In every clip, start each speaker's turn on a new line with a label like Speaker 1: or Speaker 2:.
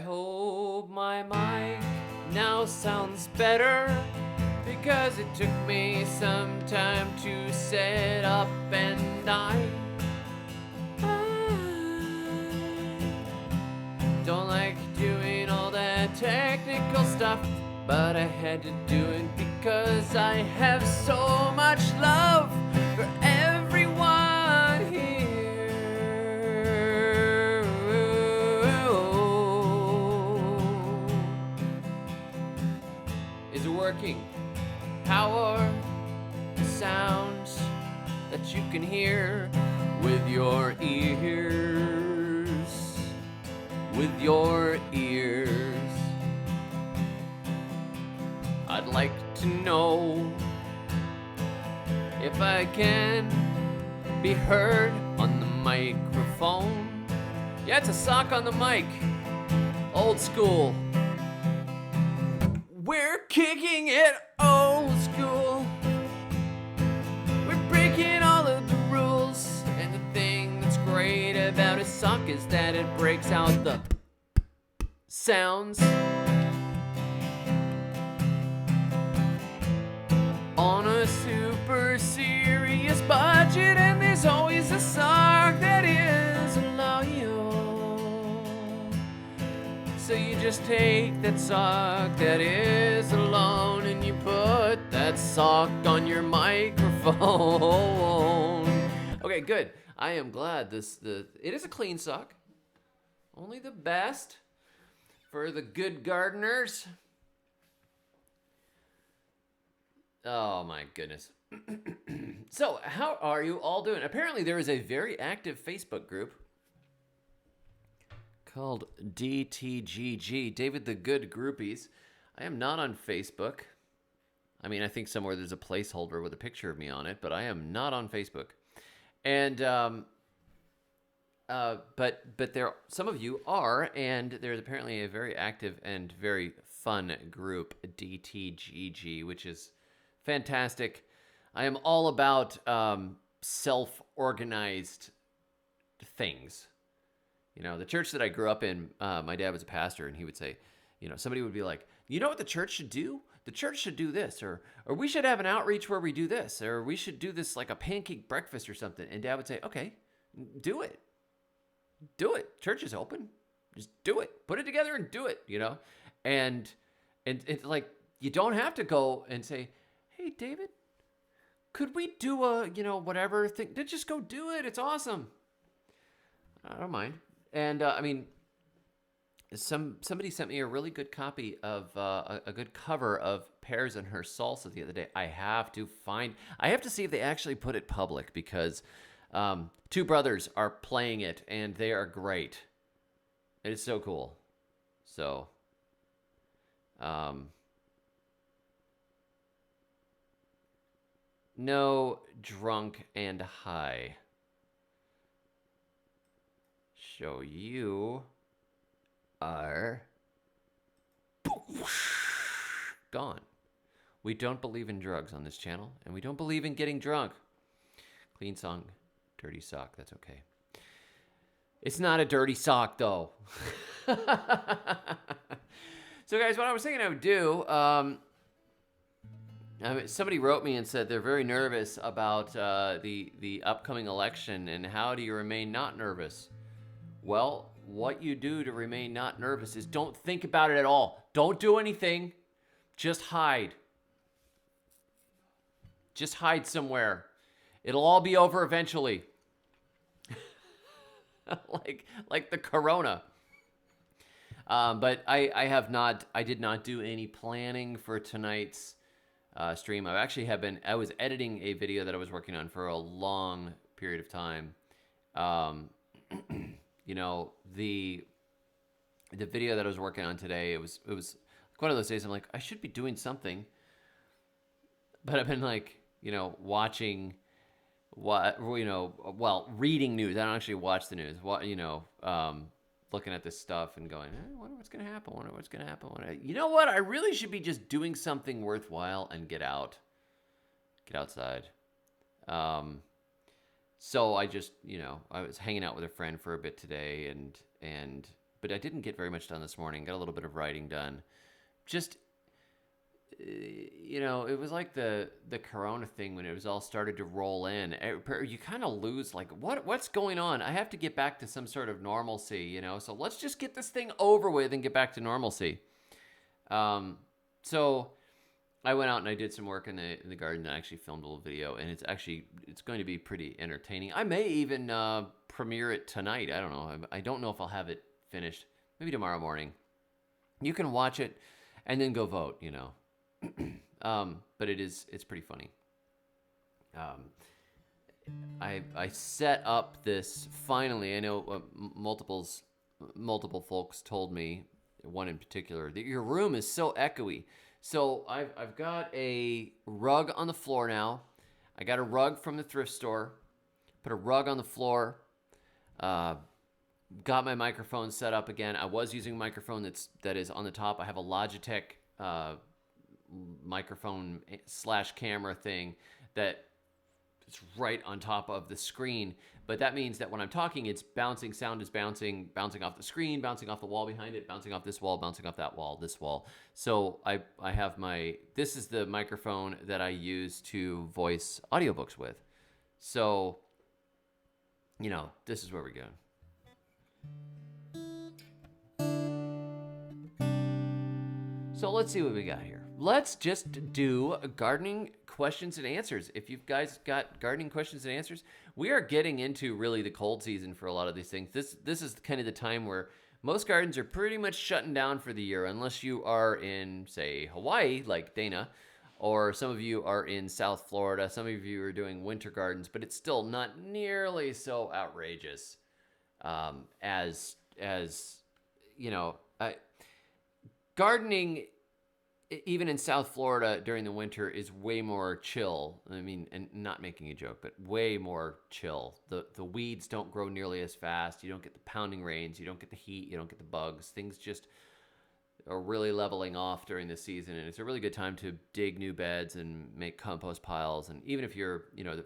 Speaker 1: hope my mic now sounds better, because it took me some time to set up, and I don't like doing all that technical stuff, but I had to do it because I have so much love for everyone here. Is working. Power the sounds that you can hear with your ears. With your ears. I'd like to know if I can be heard on the microphone. Yeah, it's a sock on the mic. Old school. We're kicking it old school. We're breaking all of the rules. And the thing that's great about a sock is that it breaks out the sounds. On a super serious budget, and there's always a sock that is loyal. So you just take that sock that is alone, and you put that sock on your microphone. Okay, good. I am glad it is a clean sock. Only the best for the good gardeners. Oh my goodness. So, how are you all doing? Apparently, there is a very active Facebook group called DTGG, David the Good Groupies. I am not on Facebook. I mean, I think somewhere there's a placeholder with a picture of me on it, but I am not on Facebook. And but there some of you are, and there's apparently a very active and very fun group, DTGG, which is fantastic. I am all about self-organized things. You know, the church that I grew up in, my dad was a pastor, and he would say, you know, somebody would be like, you know what the church should do? The church should do this, or we should have an outreach where we do this, or we should do this like a pancake breakfast or something. And Dad would say, okay, do it. Do it. Church is open. Just do it. Put it together and do it, you know? And it's like, you don't have to go and say, hey, David, could we do a, you know, whatever thing? Just go do it. It's awesome. I don't mind. And I mean, somebody sent me a really good copy of a good cover of Pears and Her Salsa the other day. I have to see if they actually put it public, because two brothers are playing it and they are great. It is so cool. So, no, drunk and high. So you are gone. We don't believe in drugs on this channel, and we don't believe in getting drunk. Clean song, dirty sock, that's okay. It's not a dirty sock, though. So, guys, what I was thinking I would do, somebody wrote me and said they're very nervous about the upcoming election, and how do you remain not nervous? Well, what you do to remain not nervous is don't think about it at all. Don't do anything. Just hide. Just hide somewhere. It'll all be over eventually. like the corona. But I did not do any planning for tonight's stream. I was editing a video that I was working on for a long period of time. You know, the video that I was working on today, it was one of those days I'm like, I should be doing something. But I've been like, you know, reading news. I don't actually watch the news. Looking at this stuff and going, I wonder what's going to happen. You know what? I really should be just doing something worthwhile and get outside. So I just, you know, I was hanging out with a friend for a bit today, and but I didn't get very much done this morning. Got a little bit of writing done. Just it was like the corona thing when it was all started to roll in. You kind of lose like what's going on. I have to get back to some sort of normalcy, so let's just get this thing over with and get back to normalcy. So I went out and I did some work in the garden. I actually filmed a little video, and it's going to be pretty entertaining. I may even premiere it tonight. I don't know. I don't know if I'll have it finished. Maybe tomorrow morning. You can watch it and then go vote, but it's pretty funny. I set up this finally. I know multiple folks told me, one in particular, that your room is so echoey. So I've got a rug on the floor now. I got a rug from the thrift store. Put a rug on the floor. Got my microphone set up again. I was using a microphone that is on the top. I have a Logitech microphone / camera thing that is right on top of the screen. But that means that when I'm talking, it's bouncing. Sound is bouncing off the screen, bouncing off the wall behind it, bouncing off this wall, bouncing off that wall, this wall. So I have this is the microphone that I use to voice audiobooks with. So, this is where we go. So let's see what we got here. Let's just do gardening questions and answers. If you guys got gardening questions and answers, we are getting into really the cold season for a lot of these things. This is kind of the time where most gardens are pretty much shutting down for the year, unless you are in, say, Hawaii, like Dana, or some of you are in South Florida. Some of you are doing winter gardens, but it's still not nearly so outrageous as gardening, even in South Florida during the winter, is way more chill. I mean, and not making a joke, but way more chill. The weeds don't grow nearly as fast. You don't get the pounding rains. You don't get the heat. You don't get the bugs. Things just are really leveling off during the season, and it's a really good time to dig new beds and make compost piles. And even if you're,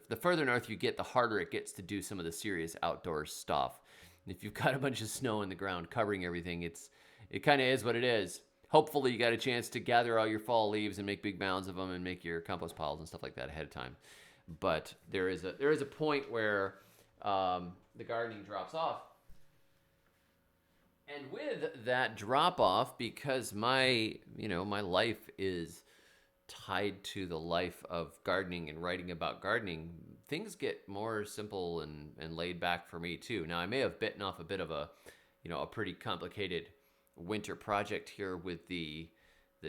Speaker 1: the further north you get, the harder it gets to do some of the serious outdoor stuff. And if you've got a bunch of snow in the ground covering everything, it kind of is what it is. Hopefully you got a chance to gather all your fall leaves and make big mounds of them and make your compost piles and stuff like that ahead of time. But there is a point where the gardening drops off. And with that drop off, because my life is tied to the life of gardening and writing about gardening, things get more simple and laid back for me too. Now I may have bitten off a bit of a pretty complicated winter project here with the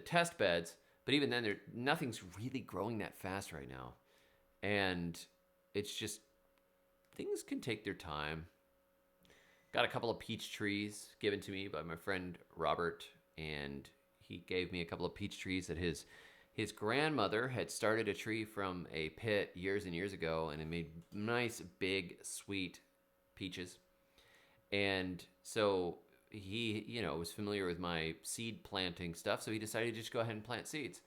Speaker 1: test beds, but even then nothing's really growing that fast right now, and it's just, things can take their time. Got a couple of peach trees given to me by my friend Robert, and he gave me a couple of peach trees that his grandmother had started a tree from a pit years and years ago, and it made nice big sweet peaches. And so he, was familiar with my seed planting stuff, so he decided to just go ahead and plant seeds.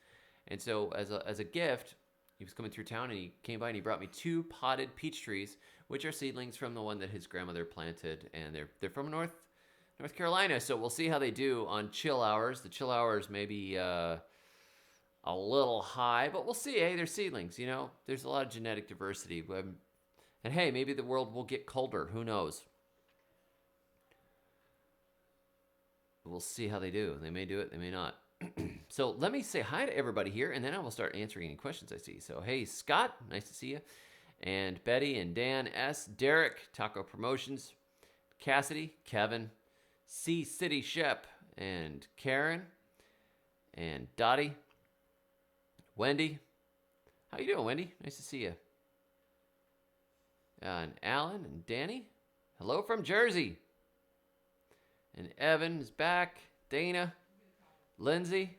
Speaker 1: And so as a gift, he was coming through town, and he came by and he brought me 2 potted peach trees, which are seedlings from the one that his grandmother planted, and they're from North Carolina. So we'll see how they do on chill hours. The chill hours may be a little high, but we'll see. Hey, they're seedlings. There's a lot of genetic diversity, and hey, maybe the world will get colder. Who knows? We'll see how they do. They may do it, they may not. So let me say hi to everybody here, and then I will start answering any questions I see. So, hey, Scott, nice to see you. And Betty and Dan S. Derek, Taco Promotions. Cassidy, Kevin, C City Shep, and Karen, and Dottie. Wendy. How you doing, Wendy? Nice to see you. And Alan and Danny. Hello from Jersey. And Evan is back. Dana. Lindsay.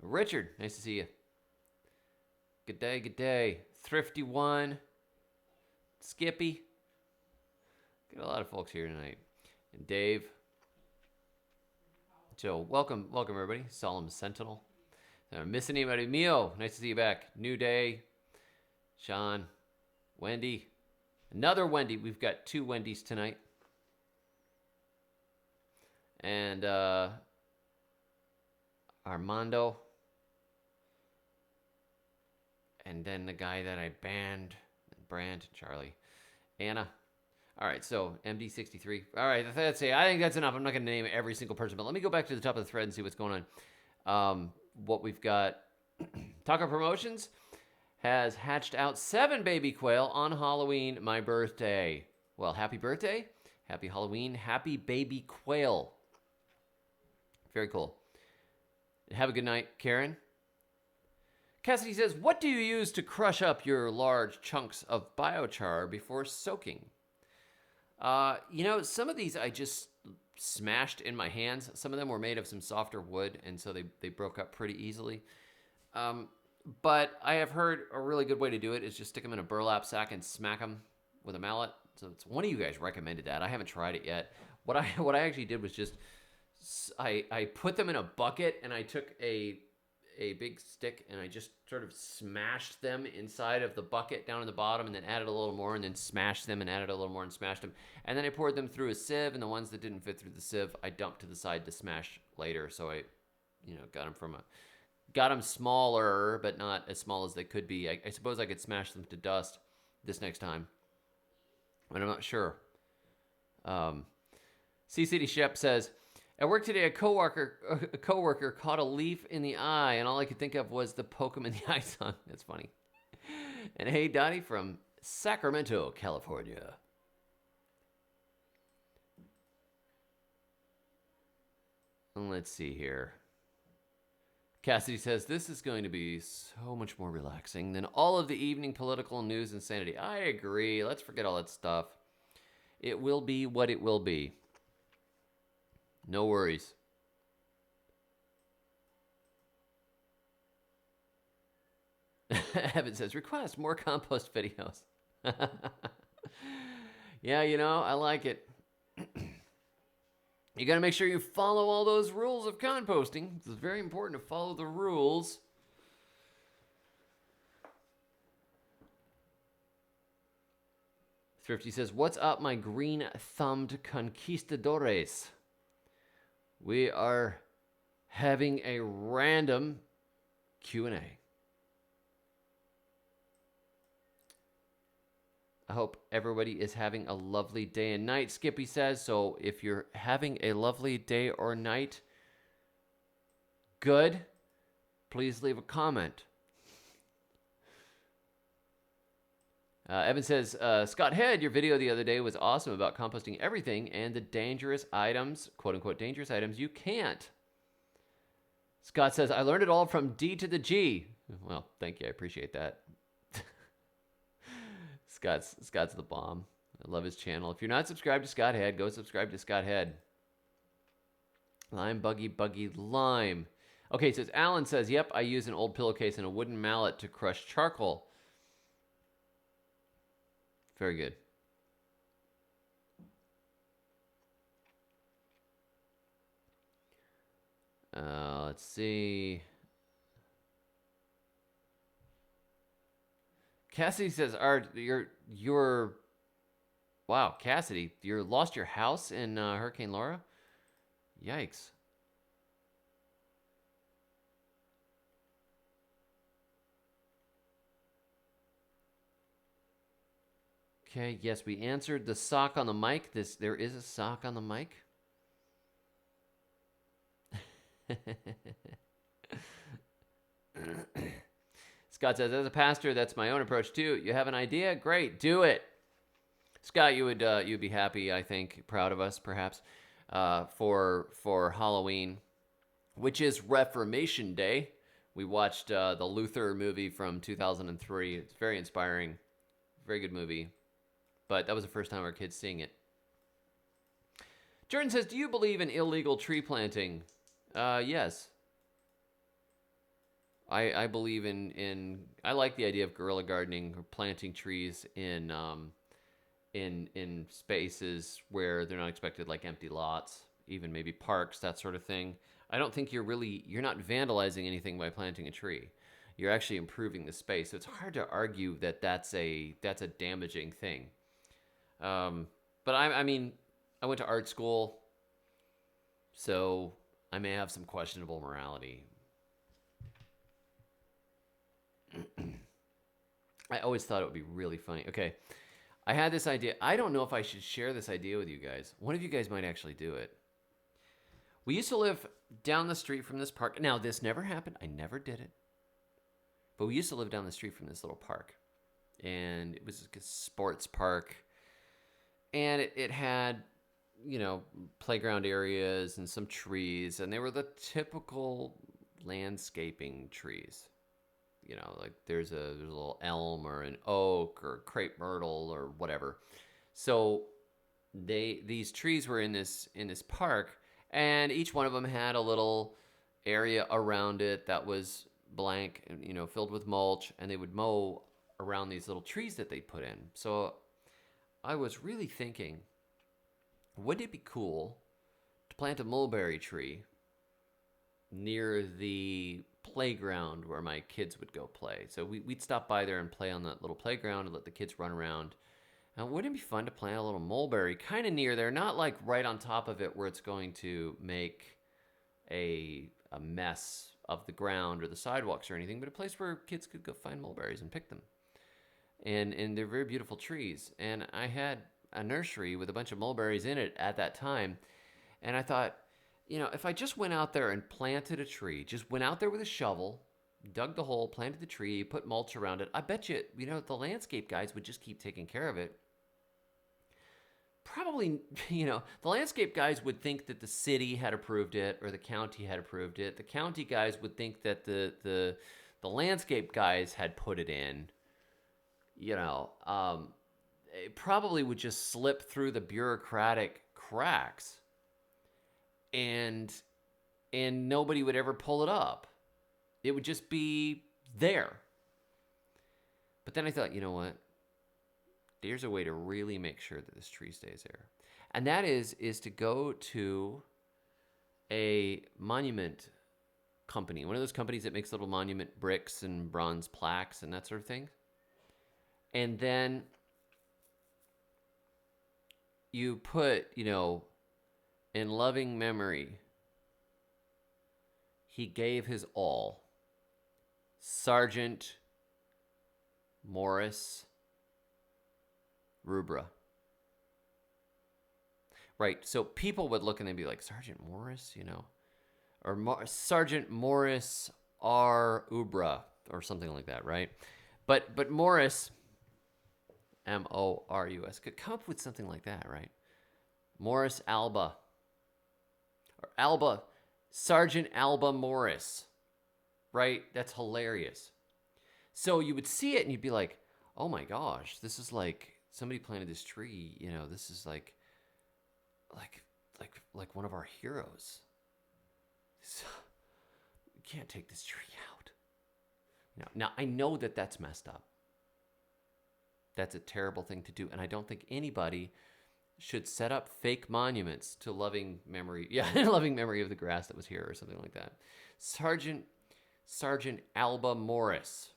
Speaker 1: Richard, nice to see you. Good day, good day. Thrifty One. Skippy. Got a lot of folks here tonight. And Dave. So welcome everybody. Solemn Sentinel. Miss anybody? Mio, nice to see you back. New Day. Sean. Wendy. Another Wendy. We've got 2 Wendy's tonight. and Armando, and then the guy that I banned, Brand, Charlie, Anna. All right, so MD63. All right, that's it. I think that's enough. I'm not going to name every single person, but let me go back to the top of the thread and see what's going on. What we've got. Taco Promotions has hatched out 7 baby quail on Halloween, my birthday. Well, happy birthday, happy Halloween, happy baby quail. Very cool. Have a good night, Karen. Cassidy says, what do you use to crush up your large chunks of biochar before soaking? Some of these I just smashed in my hands. Some of them were made of some softer wood, and so they broke up pretty easily. But I have heard a really good way to do it is just stick them in a burlap sack and smack them with a mallet. So it's one of you guys recommended that. I haven't tried it yet. What I actually did was just I put them in a bucket, and I took a big stick, and I just sort of smashed them inside of the bucket down in the bottom, and then added a little more, and then smashed them and added a little more and smashed them. And then I poured them through a sieve, and the ones that didn't fit through the sieve, I dumped to the side to smash later. So I, got them smaller, but not as small as they could be. I suppose I could smash them to dust this next time, but I'm not sure. C City Shep says, at work today, a coworker caught a leaf in the eye, and all I could think of was the poke him in the eye song. That's funny. And hey, Dottie from Sacramento, California. Let's see here. Cassidy says, this is going to be so much more relaxing than all of the evening political news insanity. I agree. Let's forget all that stuff. It will be what it will be. No worries. Evan says, request more compost videos. Yeah, I like it. You got to make sure you follow all those rules of composting. It's very important to follow the rules. Thrifty says, what's up, my green-thumbed conquistadores? We are having a random Q&A. I hope everybody is having a lovely day and night, Skippy says. So if you're having a lovely day or night, good, please leave a comment. Evan says, Scott Head, your video the other day was awesome about composting everything and the dangerous items, quote unquote, dangerous items you can't. Scott says, I learned it all from D to the G. Well, thank you. I appreciate that. Scott's the bomb. I love his channel. If you're not subscribed to Scott Head, go subscribe to Scott Head. Lime Buggy Lime. Okay, so Alan says, yep, I use an old pillowcase and a wooden mallet to crush charcoal. Very good. Let's see. Cassidy says, Art, you're wow, Cassidy, you lost your house in Hurricane Laura? Yikes. Okay, yes, we answered the sock on the mic. There is a sock on the mic. Scott says, as a pastor, that's my own approach too. You have an idea? Great, do it. Scott, you'd be happy, I think, proud of us, perhaps, for Halloween, which is Reformation Day. We watched the Luther movie from 2003. It's very inspiring, very good movie. But that was the first time our kids seeing it. Jordan says, do you believe in illegal tree planting? Yes. I believe in I like the idea of guerrilla gardening or planting trees in spaces where they're not expected, like empty lots, even maybe parks, that sort of thing. I don't think you're not vandalizing anything by planting a tree. You're actually improving the space. So it's hard to argue that that's a damaging thing. But I mean, I went to art school. So I may have some questionable morality. I always thought it would be really funny. Okay, I had this idea. I don't know if I should share this idea with you guys. One of you guys might actually do it. We used to live down the street from this park. Now, this never happened. I never did it. But we used to live down the street from this little park. And it was a sports park. And it had, playground areas and some trees. And they were the typical landscaping trees. Like there's a little elm or an oak or crepe myrtle or whatever. So these trees were in this park, and each one of them had a little area around it that was blank, filled with mulch, and they would mow around these little trees that they put in. So I was really thinking, wouldn't it be cool to plant a mulberry tree near the playground where my kids would go play? So we'd stop by there and play on that little playground and let the kids run around. And wouldn't it be fun to plant a little mulberry kind of near there, not like right on top of it where it's going to make a mess of the ground or the sidewalks or anything, but a place where kids could go find mulberries and pick them. And they're very beautiful trees. And I had a nursery with a bunch of mulberries in it at that time. And I thought, if I just went out there and planted a tree, just went out there with a shovel, dug the hole, planted the tree, put mulch around it, I bet you, the landscape guys would just keep taking care of it. Probably, the landscape guys would think that the city had approved it or the county had approved it. The county guys would think that the landscape guys had put it in. It probably would just slip through the bureaucratic cracks, and nobody would ever pull it up. It would just be there. But then I thought, you know what? There's a way to really make sure that this tree stays there. And that is to go to a monument company, one of those companies that makes little monument bricks and bronze plaques and that sort of thing. And then you put, in loving memory, he gave his all, Sergeant Morris Rubra. Right, so people would look and they'd be like, Sergeant Morris, or Sergeant Morris R. Ubra, or something like that, right? But Morris, Morus, could come up with something like that, right? Morris Alba, or Alba, Sergeant Alba Morris, right? That's hilarious. So you would see it and you'd be like, oh my gosh, this is like somebody planted this tree. This is like one of our heroes. So, you can't take this tree out. Now I know that that's messed up. That's a terrible thing to do, and I don't think anybody should set up fake monuments to loving memory. Yeah, loving memory of the grass that was here or something like that. Sergeant Alba Morris.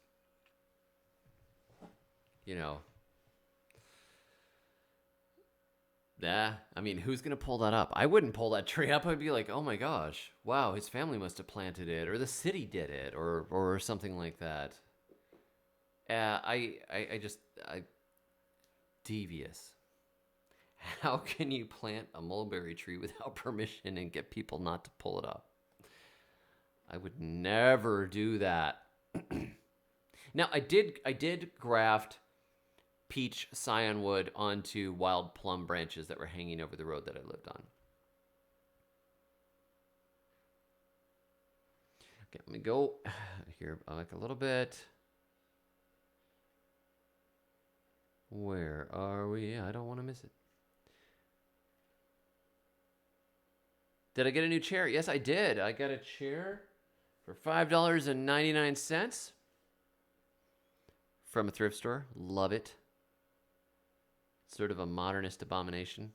Speaker 1: Who's going to pull that up? I wouldn't pull that tree up. I'd be like, oh my gosh, wow, his family must have planted it, or the city did it, or something like that. Devious. How can you plant a mulberry tree without permission and get people not to pull it up? I would never do that. Now, I did graft peach scion wood onto wild plum branches that were hanging over the road that I lived on. Okay, let me go here like a little bit. Where are we? I don't want to miss it. Did I get a new chair? Yes, I did. I got a chair for $5.99 from a thrift store. Love it. Sort of a modernist abomination.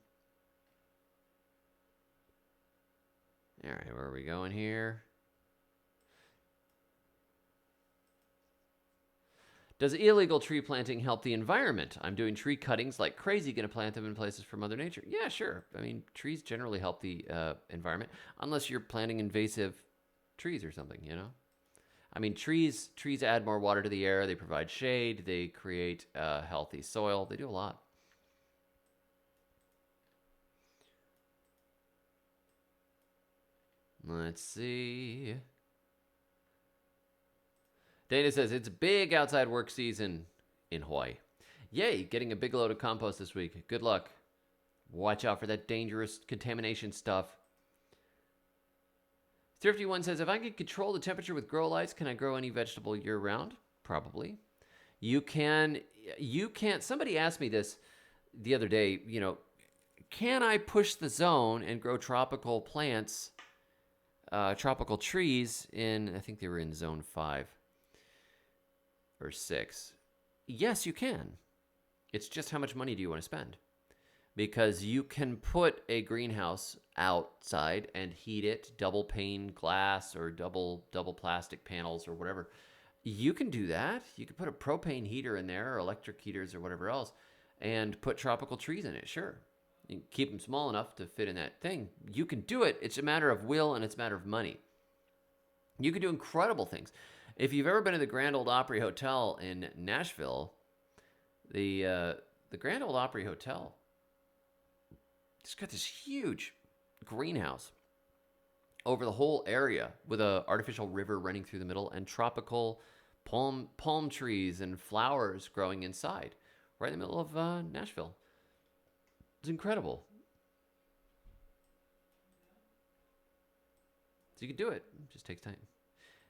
Speaker 1: All right, where are we going here? Does illegal tree planting help the environment? I'm doing tree cuttings like crazy, going to plant them in places for Mother Nature. Yeah, sure. I mean, trees generally help the environment, unless you're planting invasive trees or something, you know? I mean, trees add more water to the air. They provide shade. They create healthy soil. They do a lot. Let's see. Dana says, it's big outside work season in Hawaii. Yay, getting a big load of compost this week. Good luck. Watch out for that dangerous contamination stuff. Thrifty One says, if I could control the temperature with grow lights, can I grow any vegetable year round? Probably. You can. Somebody asked me this the other day, can I push the zone and grow tropical plants, tropical trees in, I think they were in zone 5 or 6. Yes, you can. It's just how much money do you want to spend? Because you can put a greenhouse outside and heat it, double pane glass or double plastic panels or whatever. You can do that. You can put a propane heater in there or electric heaters or whatever else and put tropical trees in it, sure. You can keep them small enough to fit in that thing. You can do it. It's a matter of will and it's a matter of money. You can do incredible things. If you've ever been to the Grand Ole Opry Hotel in Nashville, the Grand Ole Opry Hotel, it's got this huge greenhouse over the whole area with an artificial river running through the middle and tropical palm trees and flowers growing inside, right in the middle of Nashville. It's incredible. So you can do it. It just takes time.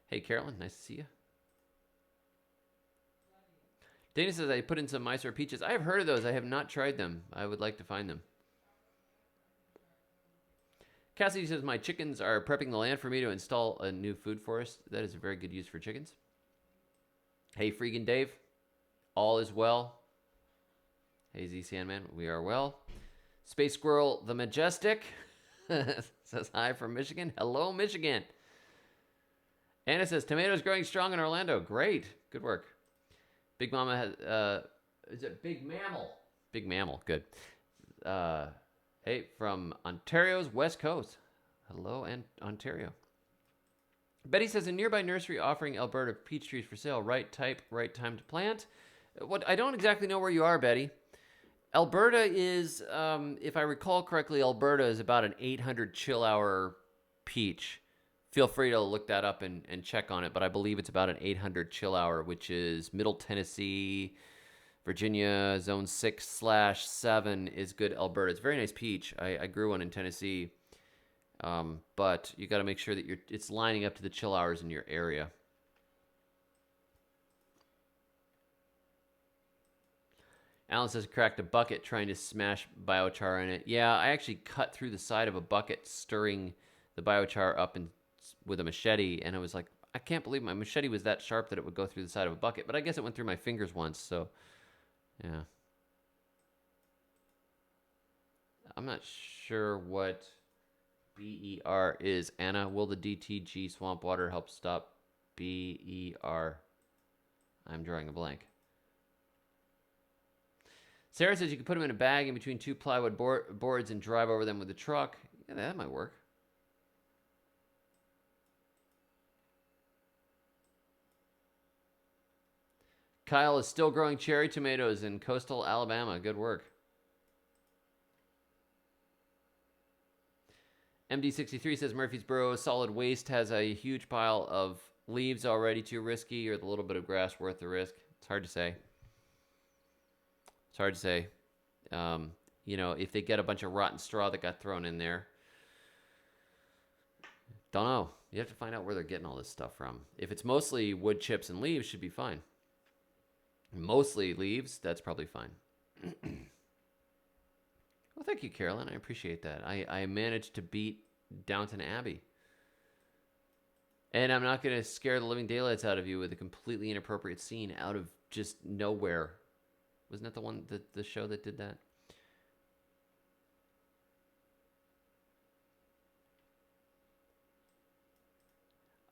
Speaker 1: Hey, Carolyn, nice to see you. Dana says, I put in some Mysore peaches. I have heard of those. I have not tried them. I would like to find them. Cassidy says, my chickens are prepping the land for me to install a new food forest. That is a very good use for chickens. Hey, Freegan Dave. All is well. Hey, Z Sandman. We are well. Space Squirrel the Majestic says hi from Michigan. Hello, Michigan. Anna says, tomatoes growing strong in Orlando. Great. Good work. Big Mama has, is it Big Mammal? Big Mammal. Good. Hey, from Ontario's West Coast. Hello, Ontario. Betty says, a nearby nursery offering Alberta peach trees for sale. Right type, right time to plant. What I don't exactly know where you are, Betty. Alberta is, if I recall correctly, Alberta is about an 800 chill hour peach. Feel free to look that up and check on it, but I believe it's about an 800 chill hour, which is Middle Tennessee, Virginia, zone 6/7 is good Alberta. It's a very nice peach. I grew one in Tennessee, but you got to make sure that it's lining up to the chill hours in your area. Alan says, cracked a bucket trying to smash biochar in it. Yeah, I actually cut through the side of a bucket, stirring the biochar up with a machete, and I was like, I can't believe my machete was that sharp that it would go through the side of a bucket. But I guess it went through my fingers once, so yeah. I'm not sure what BER is. Anna, will the DTG swamp water help stop BER? I'm drawing a blank. Sarah says you can put them in a bag in between two plywood boards and drive over them with a truck. Yeah, that might work. Kyle is still growing cherry tomatoes in coastal Alabama. Good work. MD63 says Murfreesboro solid waste has a huge pile of leaves already. Too risky, or the little bit of grass worth the risk? It's hard to say. It's hard to say. If they get a bunch of rotten straw that got thrown in there. Don't know. You have to find out where they're getting all this stuff from. If it's mostly wood chips and leaves, should be fine. Mostly leaves, that's probably fine. Well, thank you, Carolyn. I appreciate that. I managed to beat Downton Abbey. And I'm not going to scare the living daylights out of you with a completely inappropriate scene out of just nowhere. Wasn't that the one, the show that did that?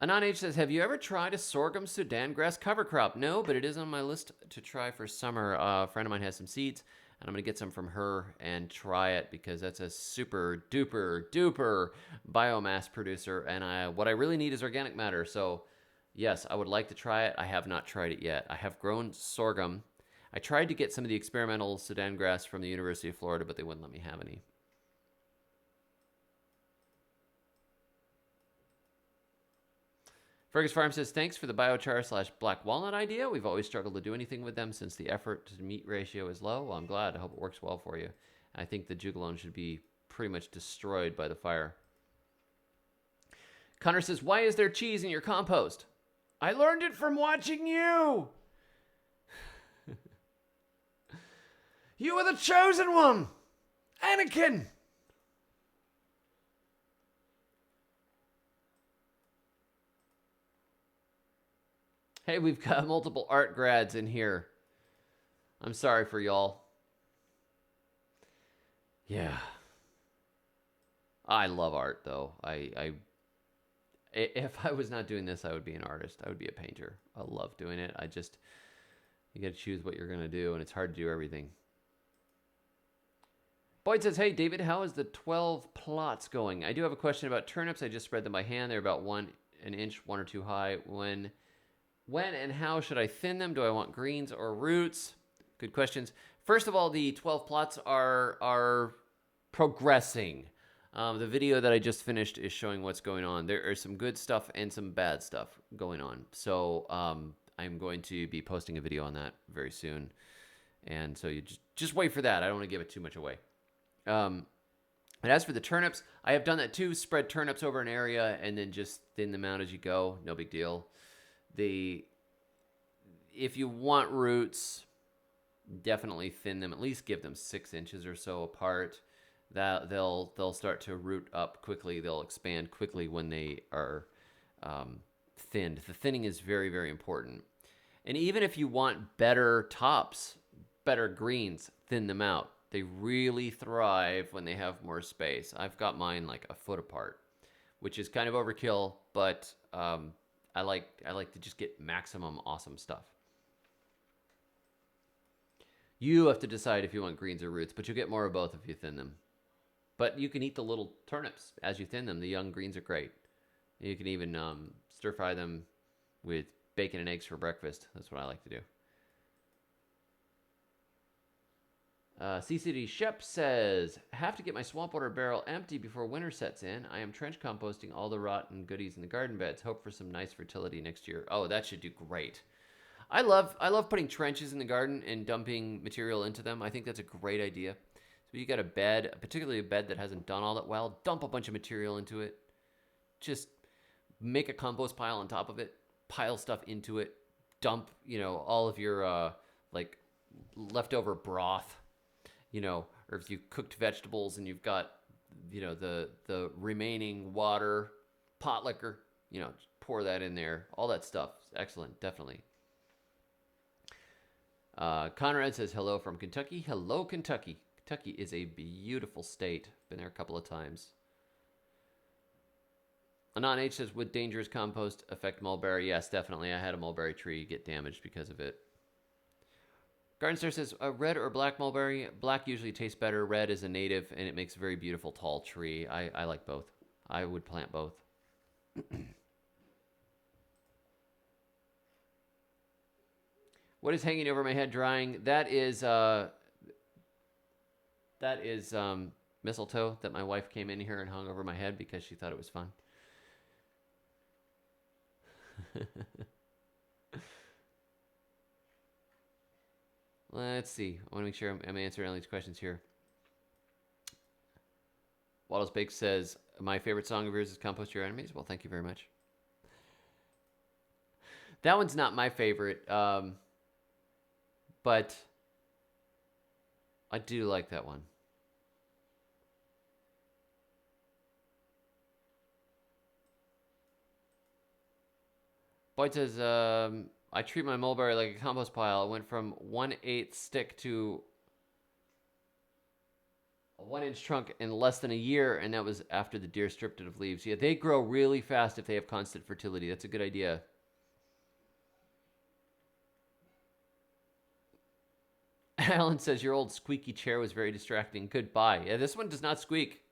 Speaker 1: Anon H says, have you ever tried a sorghum Sudan grass cover crop? No, but it is on my list to try for summer. A friend of mine has some seeds, and I'm going to get some from her and try it because that's a super duper duper biomass producer. And what I really need is organic matter. So, yes, I would like to try it. I have not tried it yet. I have grown sorghum. I tried to get some of the experimental Sudan grass from the University of Florida, but they wouldn't let me have any. Fergus Farm says, thanks for the biochar / black walnut idea. We've always struggled to do anything with them since the effort to meat ratio is low. Well, I'm glad. I hope it works well for you. I think the jugalone should be pretty much destroyed by the fire. Connor says, why is there cheese in your compost? I learned it from watching you. You were the chosen one. Anakin. Hey, we've got multiple art grads in here. I'm sorry for y'all. Yeah. I love art, though. If I was not doing this, I would be an artist. I would be a painter. I love doing it. You got to choose what you're going to do, and it's hard to do everything. Boyd says, hey, David, how is the 12 plots going? I do have a question about turnips. I just spread them by hand. They're about an inch, 1 or 2 high. When and how should I thin them? Do I want greens or roots? Good questions. First of all, the 12 plots are progressing. The video that I just finished is showing what's going on. There are some good stuff and some bad stuff going on. So I'm going to be posting a video on that very soon. And so you just wait for that. I don't want to give it too much away. And as for the turnips, I have done that too. Spread turnips over an area and then just thin them out as you go. No big deal. If you want roots, definitely thin them. At least give them 6 inches or so apart. That they'll start to root up quickly. They'll expand quickly when they are thinned. The thinning is very, very important. And even if you want better tops, better greens, thin them out. They really thrive when they have more space. I've got mine like a foot apart, which is kind of overkill, but I like to just get maximum awesome stuff. You have to decide if you want greens or roots, but you'll get more of both if you thin them. But you can eat the little turnips as you thin them. The young greens are great. You can even stir fry them with bacon and eggs for breakfast. That's what I like to do. CCD Shep says, have to get my swamp water barrel empty before winter sets in. I am trench composting all the rotten goodies in the garden beds. Hope for some nice fertility next year. Oh, that should do great. I love putting trenches in the garden and dumping material into them. I think that's a great idea. So you got a bed, particularly a bed that hasn't done all that well, dump a bunch of material into it. Just make a compost pile on top of it, pile stuff into it, dump, all of your like leftover broth. Or if you cooked vegetables and you've got, the remaining water, pot liquor, pour that in there. All that stuff. Excellent. Definitely. Conrad says, hello from Kentucky. Hello, Kentucky. Kentucky is a beautiful state. Been there a couple of times. Anon H says, would dangerous compost affect mulberry? Yes, definitely. I had a mulberry tree get damaged because of it. Garden says, red or black mulberry? Black usually tastes better. Red is a native, and it makes a very beautiful tall tree. I like both. I would plant both. What is hanging over my head drying? That is mistletoe that my wife came in here and hung over my head because she thought it was fun. Let's see. I want to make sure I'm answering all these questions here. Waddles Bake says, my favorite song of yours is Compost Your Enemies. Well, thank you very much. That one's not my favorite, but I do like that one. Boyd says, I treat my mulberry like a compost pile. I went from 1/8 stick to a 1-inch trunk in less than a year, and that was after the deer stripped it of leaves. Yeah, they grow really fast if they have constant fertility. That's a good idea. Alan says your old squeaky chair was very distracting. Goodbye. Yeah, this one does not squeak.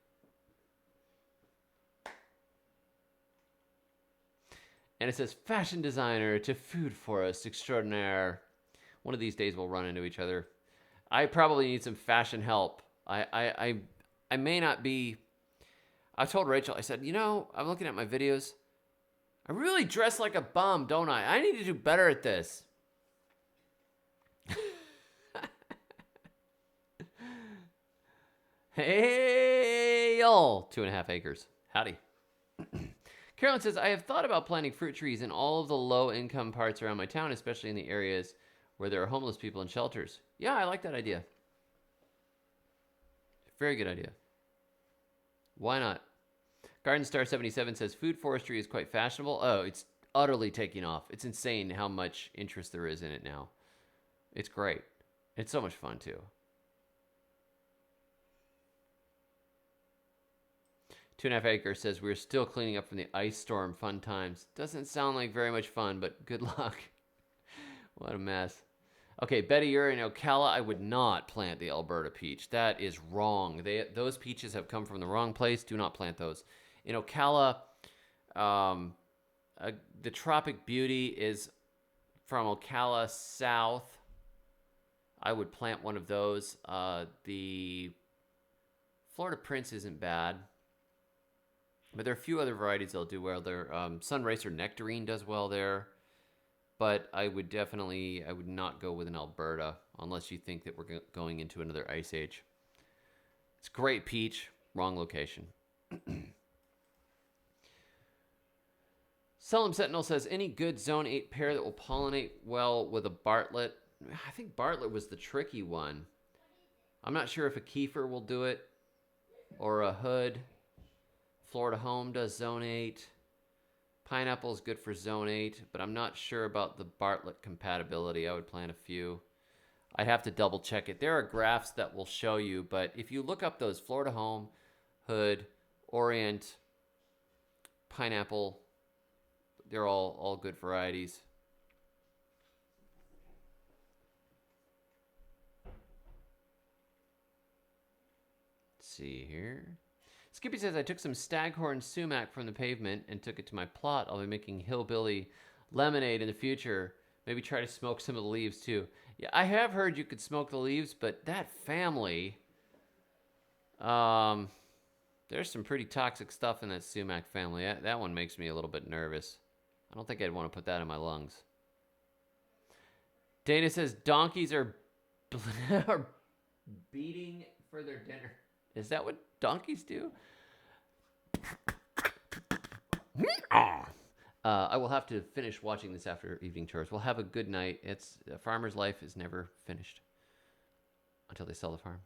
Speaker 1: And it says fashion designer to food forest extraordinaire. One of these days we'll run into each other. I probably need some fashion help. I may not be. I told Rachel, I said, I'm looking at my videos. I really dress like a bum, don't I? I need to do better at this. Hey, y'all. 2.5 acres. Howdy. Carolyn says, I have thought about planting fruit trees in all of the low-income parts around my town, especially in the areas where there are homeless people in shelters. Yeah, I like that idea. Very good idea. Why not? Garden Star 77 says, food forestry is quite fashionable. Oh, it's utterly taking off. It's insane how much interest there is in it now. It's great. It's so much fun, too. 2.5 acres says, we're still cleaning up from the ice storm. Fun times. Doesn't sound like very much fun, but good luck. What a mess. Okay, Betty, you're in Ocala. I would not plant the Alberta peach. That is wrong. Those peaches have come from the wrong place. Do not plant those. In Ocala, the Tropic Beauty is from Ocala south. I would plant one of those. The Florida Prince isn't bad. But there are a few other varieties that'll do well there. Sunracer Nectarine does well there. But I would not go with an Alberta unless you think that we're going into another ice age. It's great peach, wrong location. Selim Sentinel says, any good Zone 8 pear that will pollinate well with a Bartlett? I think Bartlett was the tricky one. I'm not sure if a Kiefer will do it or a Hood. Florida Home does Zone 8. Pineapple is good for Zone 8, but I'm not sure about the Bartlett compatibility. I would plant a few. I'd have to double check it. There are graphs that will show you, but if you look up those Florida Home, Hood, Orient, Pineapple, they're all good varieties. Let's see here. Skippy says, I took some staghorn sumac from the pavement and took it to my plot. I'll be making hillbilly lemonade in the future. Maybe try to smoke some of the leaves too. Yeah, I have heard you could smoke the leaves, but that family, there's some pretty toxic stuff in that sumac family. That one makes me a little bit nervous. I don't think I'd want to put that in my lungs. Dana says, donkeys are beating for their dinner. Is that what donkeys do? I will have to finish watching this after evening chores. We'll have a good night. A farmer's life is never finished until they sell the farm.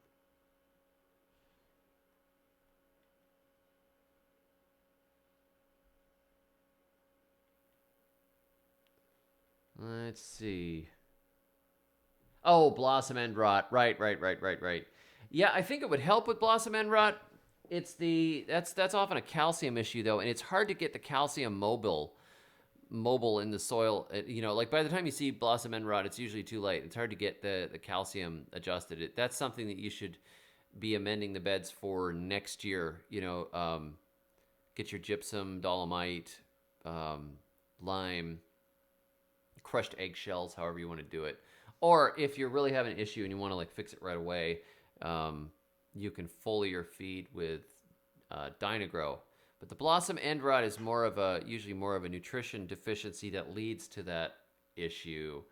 Speaker 1: Let's see. Oh, blossom end rot. Right. Yeah, I think it would help with blossom end rot. That's often a calcium issue though, and it's hard to get the calcium mobile in the soil. Like by the time you see blossom end rot, it's usually too late. It's hard to get the calcium adjusted. That's something that you should be amending the beds for next year. Get your gypsum, dolomite, lime, crushed eggshells, however you want to do it. Or if you're really having an issue and you want to fix it right away, you can foliar feed with Dynagrow. But the blossom end rot is usually more of a nutrition deficiency that leads to that issue.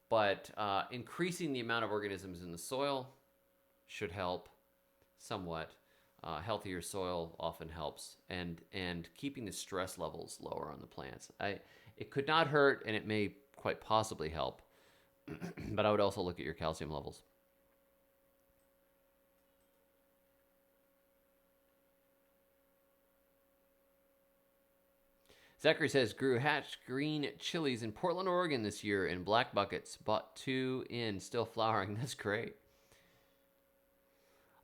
Speaker 1: But increasing the amount of organisms in the soil should help somewhat. Healthier soil often helps, and keeping the stress levels lower on the plants. It could not hurt, and it may quite possibly help. But I would also look at your calcium levels. Zachary says, grew hatch green chilies in Portland, Oregon this year in black buckets. Bought 2 in, still flowering. That's great.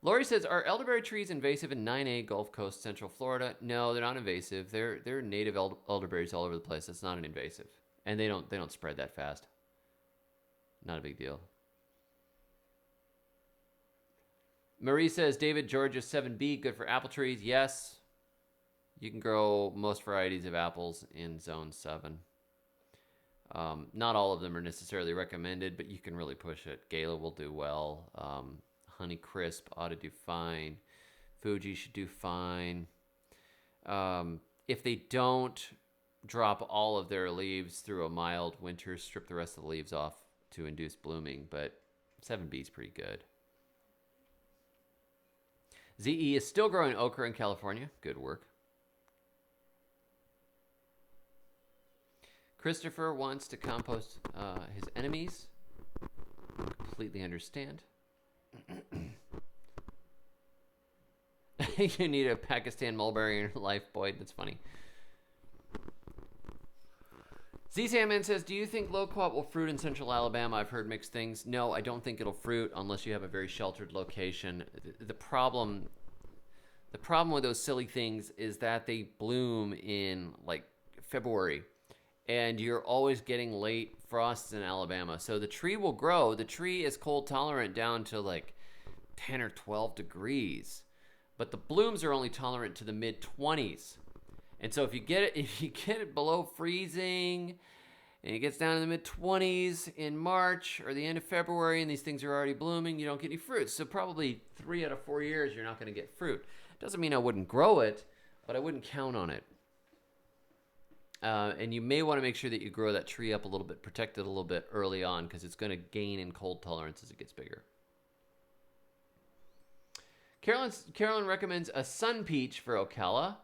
Speaker 1: Lori says, are elderberry trees invasive in 9A Gulf Coast, Central Florida? No, they're not invasive. They're native elderberries all over the place. It's not an invasive, and they don't spread that fast. Not a big deal. Marie says, David, Georgia 7B, good for apple trees. Yes, you can grow most varieties of apples in Zone 7. Not all of them are necessarily recommended, but you can really push it. Gala will do well. Honeycrisp ought to do fine. Fuji should do fine. If they don't drop all of their leaves through a mild winter, strip the rest of the leaves off to induce blooming, but 7B is pretty good. ZE is still growing okra in California. Good work. Christopher wants to compost his enemies. Completely understand. You need a Pakistan mulberry in your life, Boyd. That's funny. Z-Salmon says, do you think loquat will fruit in central Alabama? I've heard mixed things. No, I don't think it'll fruit unless you have a very sheltered location. The problem with those silly things is that they bloom in like February, and you're always getting late frosts in Alabama. So the tree will grow. The tree is cold tolerant down to like 10 or 12 degrees, but the blooms are only tolerant to the mid 20s. And so if you get it below freezing and it gets down to the mid 20s in March or the end of February and these things are already blooming, you don't get any fruit. So probably 3 out of 4 years you're not going to get fruit. Doesn't mean I wouldn't grow it, but I wouldn't count on it. And you may want to make sure that you grow that tree up a little bit, protect it a little bit early on, because it's going to gain in cold tolerance as it gets bigger. Carolyn recommends a sun peach for Ocala.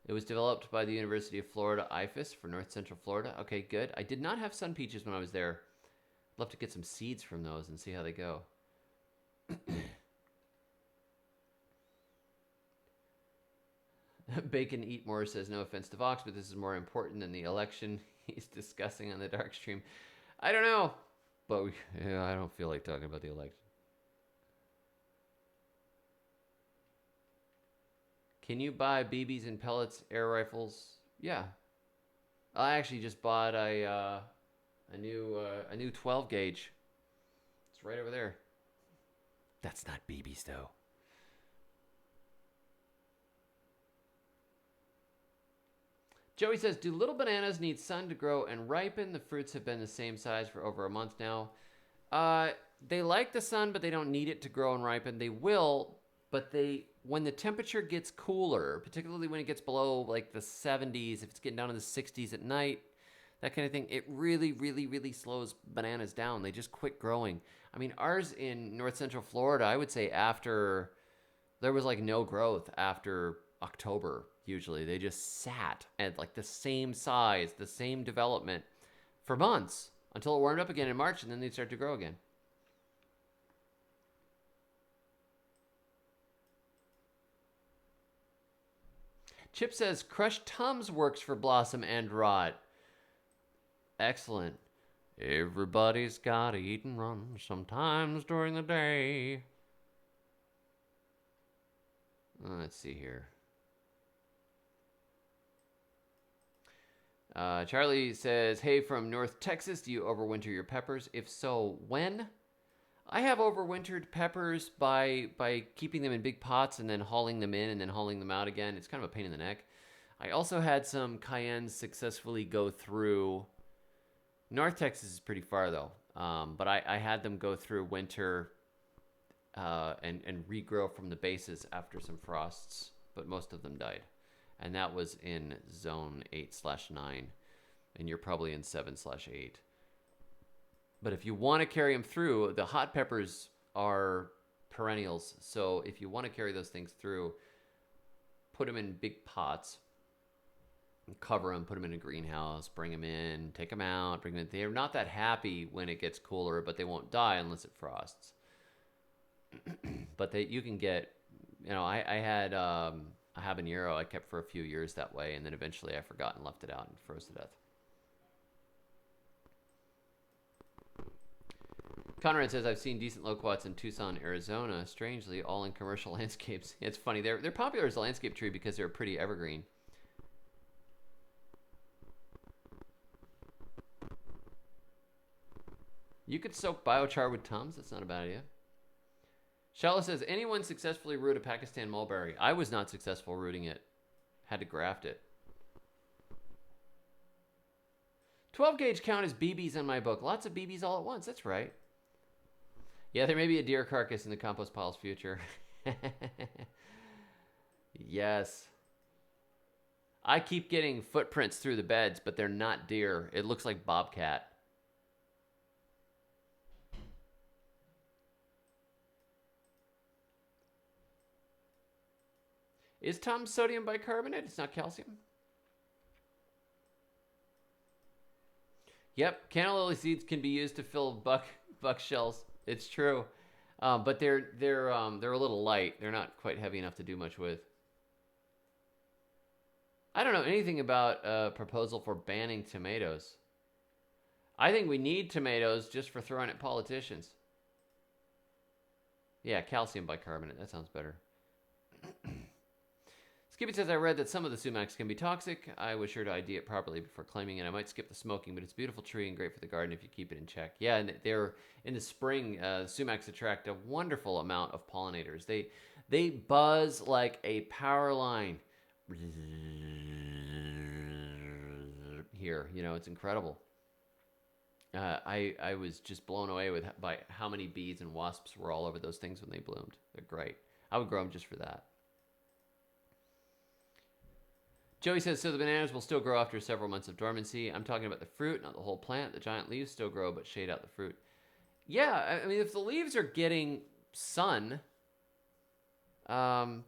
Speaker 1: It was developed by the University of Florida IFAS for North Central Florida. Okay, good. I did not have sun peaches when I was there. I'd love to get some seeds from those and see how they go. Bacon Eat More says, no offense to Vox, but this is more important than the election he's discussing on the dark stream. I don't know, but I don't feel like talking about the election. Can you buy BBs and pellets, air rifles? Yeah. I actually just bought a new 12 gauge. It's right over there. That's not BBs though. Joey says, do little bananas need sun to grow and ripen? The fruits have been the same size for over a month now. They like the sun, but they don't need it to grow and ripen. They will, but when the temperature gets cooler, particularly when it gets below like the 70s, if it's getting down to the 60s at night, that kind of thing, it really, really, really slows bananas down. They just quit growing. I mean, ours in North Central Florida, I would say there was like no growth after October. Usually they just sat at like the same size, the same development for months until it warmed up again in March, and then they'd start to grow again. Chip says, crushed Tums works for blossom and rot. Excellent. Everybody's got to eat and run sometimes during the day. Let's see here. Charlie says, hey, from North Texas, do you overwinter your peppers? If so, when? I have overwintered peppers by keeping them in big pots and then hauling them in and then hauling them out again. It's kind of a pain in the neck. I also had some cayennes successfully go through. North Texas is pretty far, though. But I had them go through winter and regrow from the bases after some frosts, but most of them died. And that was in zone 8/9, and you're probably in 7/8. But if you want to carry them through, the hot peppers are perennials. So if you want to carry those things through, put them in big pots, and cover them, put them in a greenhouse, bring them in, take them out, bring them in. They're not that happy when it gets cooler, but they won't die unless it frosts. But you can get, I had a habanero I kept for a few years that way, and then eventually I forgot and left it out and froze to death. Conrad says, I've seen decent loquats in Tucson, Arizona, strangely, all in commercial landscapes. It's funny. They're popular as a landscape tree because they're pretty evergreen. You could soak biochar with Tums. That's not a bad idea. Shala says, anyone successfully root a Pakistan mulberry? I was not successful rooting it. Had to graft it. 12 gauge count as BBs in my book. Lots of BBs all at once. That's right. Yeah, there may be a deer carcass in the compost pile's future. Yes. I keep getting footprints through the beds, but they're not deer. It looks like bobcat. Is Tums sodium bicarbonate? It's not calcium. Yep, canna lily seeds can be used to fill buck shells. It's true, but they're a little light. They're not quite heavy enough to do much with. I don't know anything about a proposal for banning tomatoes. I think we need tomatoes just for throwing at politicians. Yeah, calcium bicarbonate. That sounds better. Skippy says, I read that some of the sumacs can be toxic. I was sure to ID it properly before claiming it. I might skip the smoking, but it's a beautiful tree and great for the garden if you keep it in check. Yeah, and they're in the spring, sumacs attract a wonderful amount of pollinators. They buzz like a power line. Here, it's incredible. I was just blown away by how many bees and wasps were all over those things when they bloomed. They're great. I would grow them just for that. Joey says, so the bananas will still grow after several months of dormancy. I'm talking about the fruit, not the whole plant. The giant leaves still grow, but shade out the fruit. Yeah, I mean, if the leaves are getting sun, that's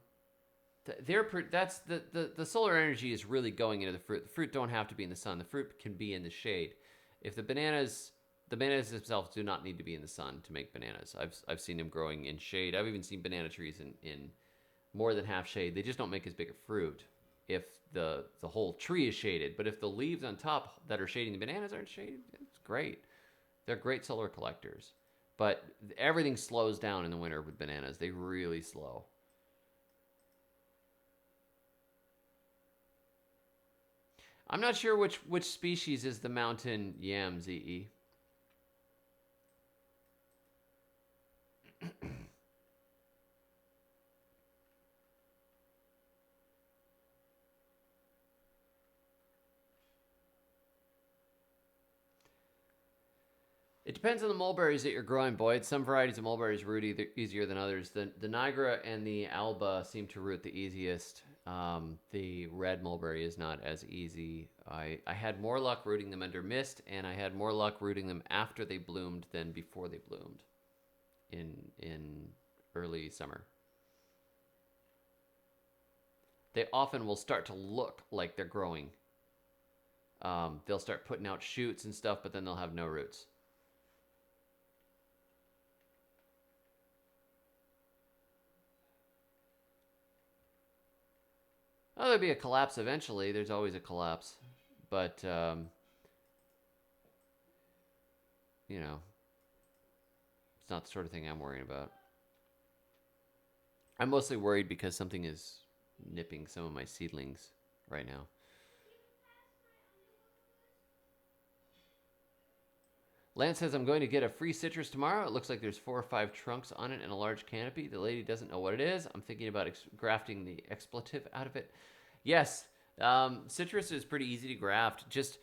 Speaker 1: the solar energy is really going into the fruit. The fruit don't have to be in the sun. The fruit can be in the shade. If the bananas themselves do not need to be in the sun to make bananas. I've seen them growing in shade. I've even seen banana trees in more than half shade. They just don't make as big a fruit if the whole tree is shaded. But if the leaves on top that are shading the bananas aren't shaded, it's great. They're great solar collectors. But everything slows down in the winter with bananas. They really slow. I'm not sure which species is the mountain yam, ZE. It depends on the mulberries that you're growing, Boyd. Some varieties of mulberries root easier than others. The Niagara and the Alba seem to root the easiest. The red mulberry is not as easy. I had more luck rooting them under mist, and I had more luck rooting them after they bloomed than before they bloomed in early summer. They often will start to look like they're growing. They'll start putting out shoots and stuff, but then they'll have no roots. Oh, there'll be a collapse eventually. There's always a collapse. But, it's not the sort of thing I'm worrying about. I'm mostly worried because something is nipping some of my seedlings right now. Lance says, I'm going to get a free citrus tomorrow. It looks like there's 4 or 5 trunks on it and a large canopy. The lady doesn't know what it is. I'm thinking about grafting the expletive out of it. Yes, citrus is pretty easy to graft. Just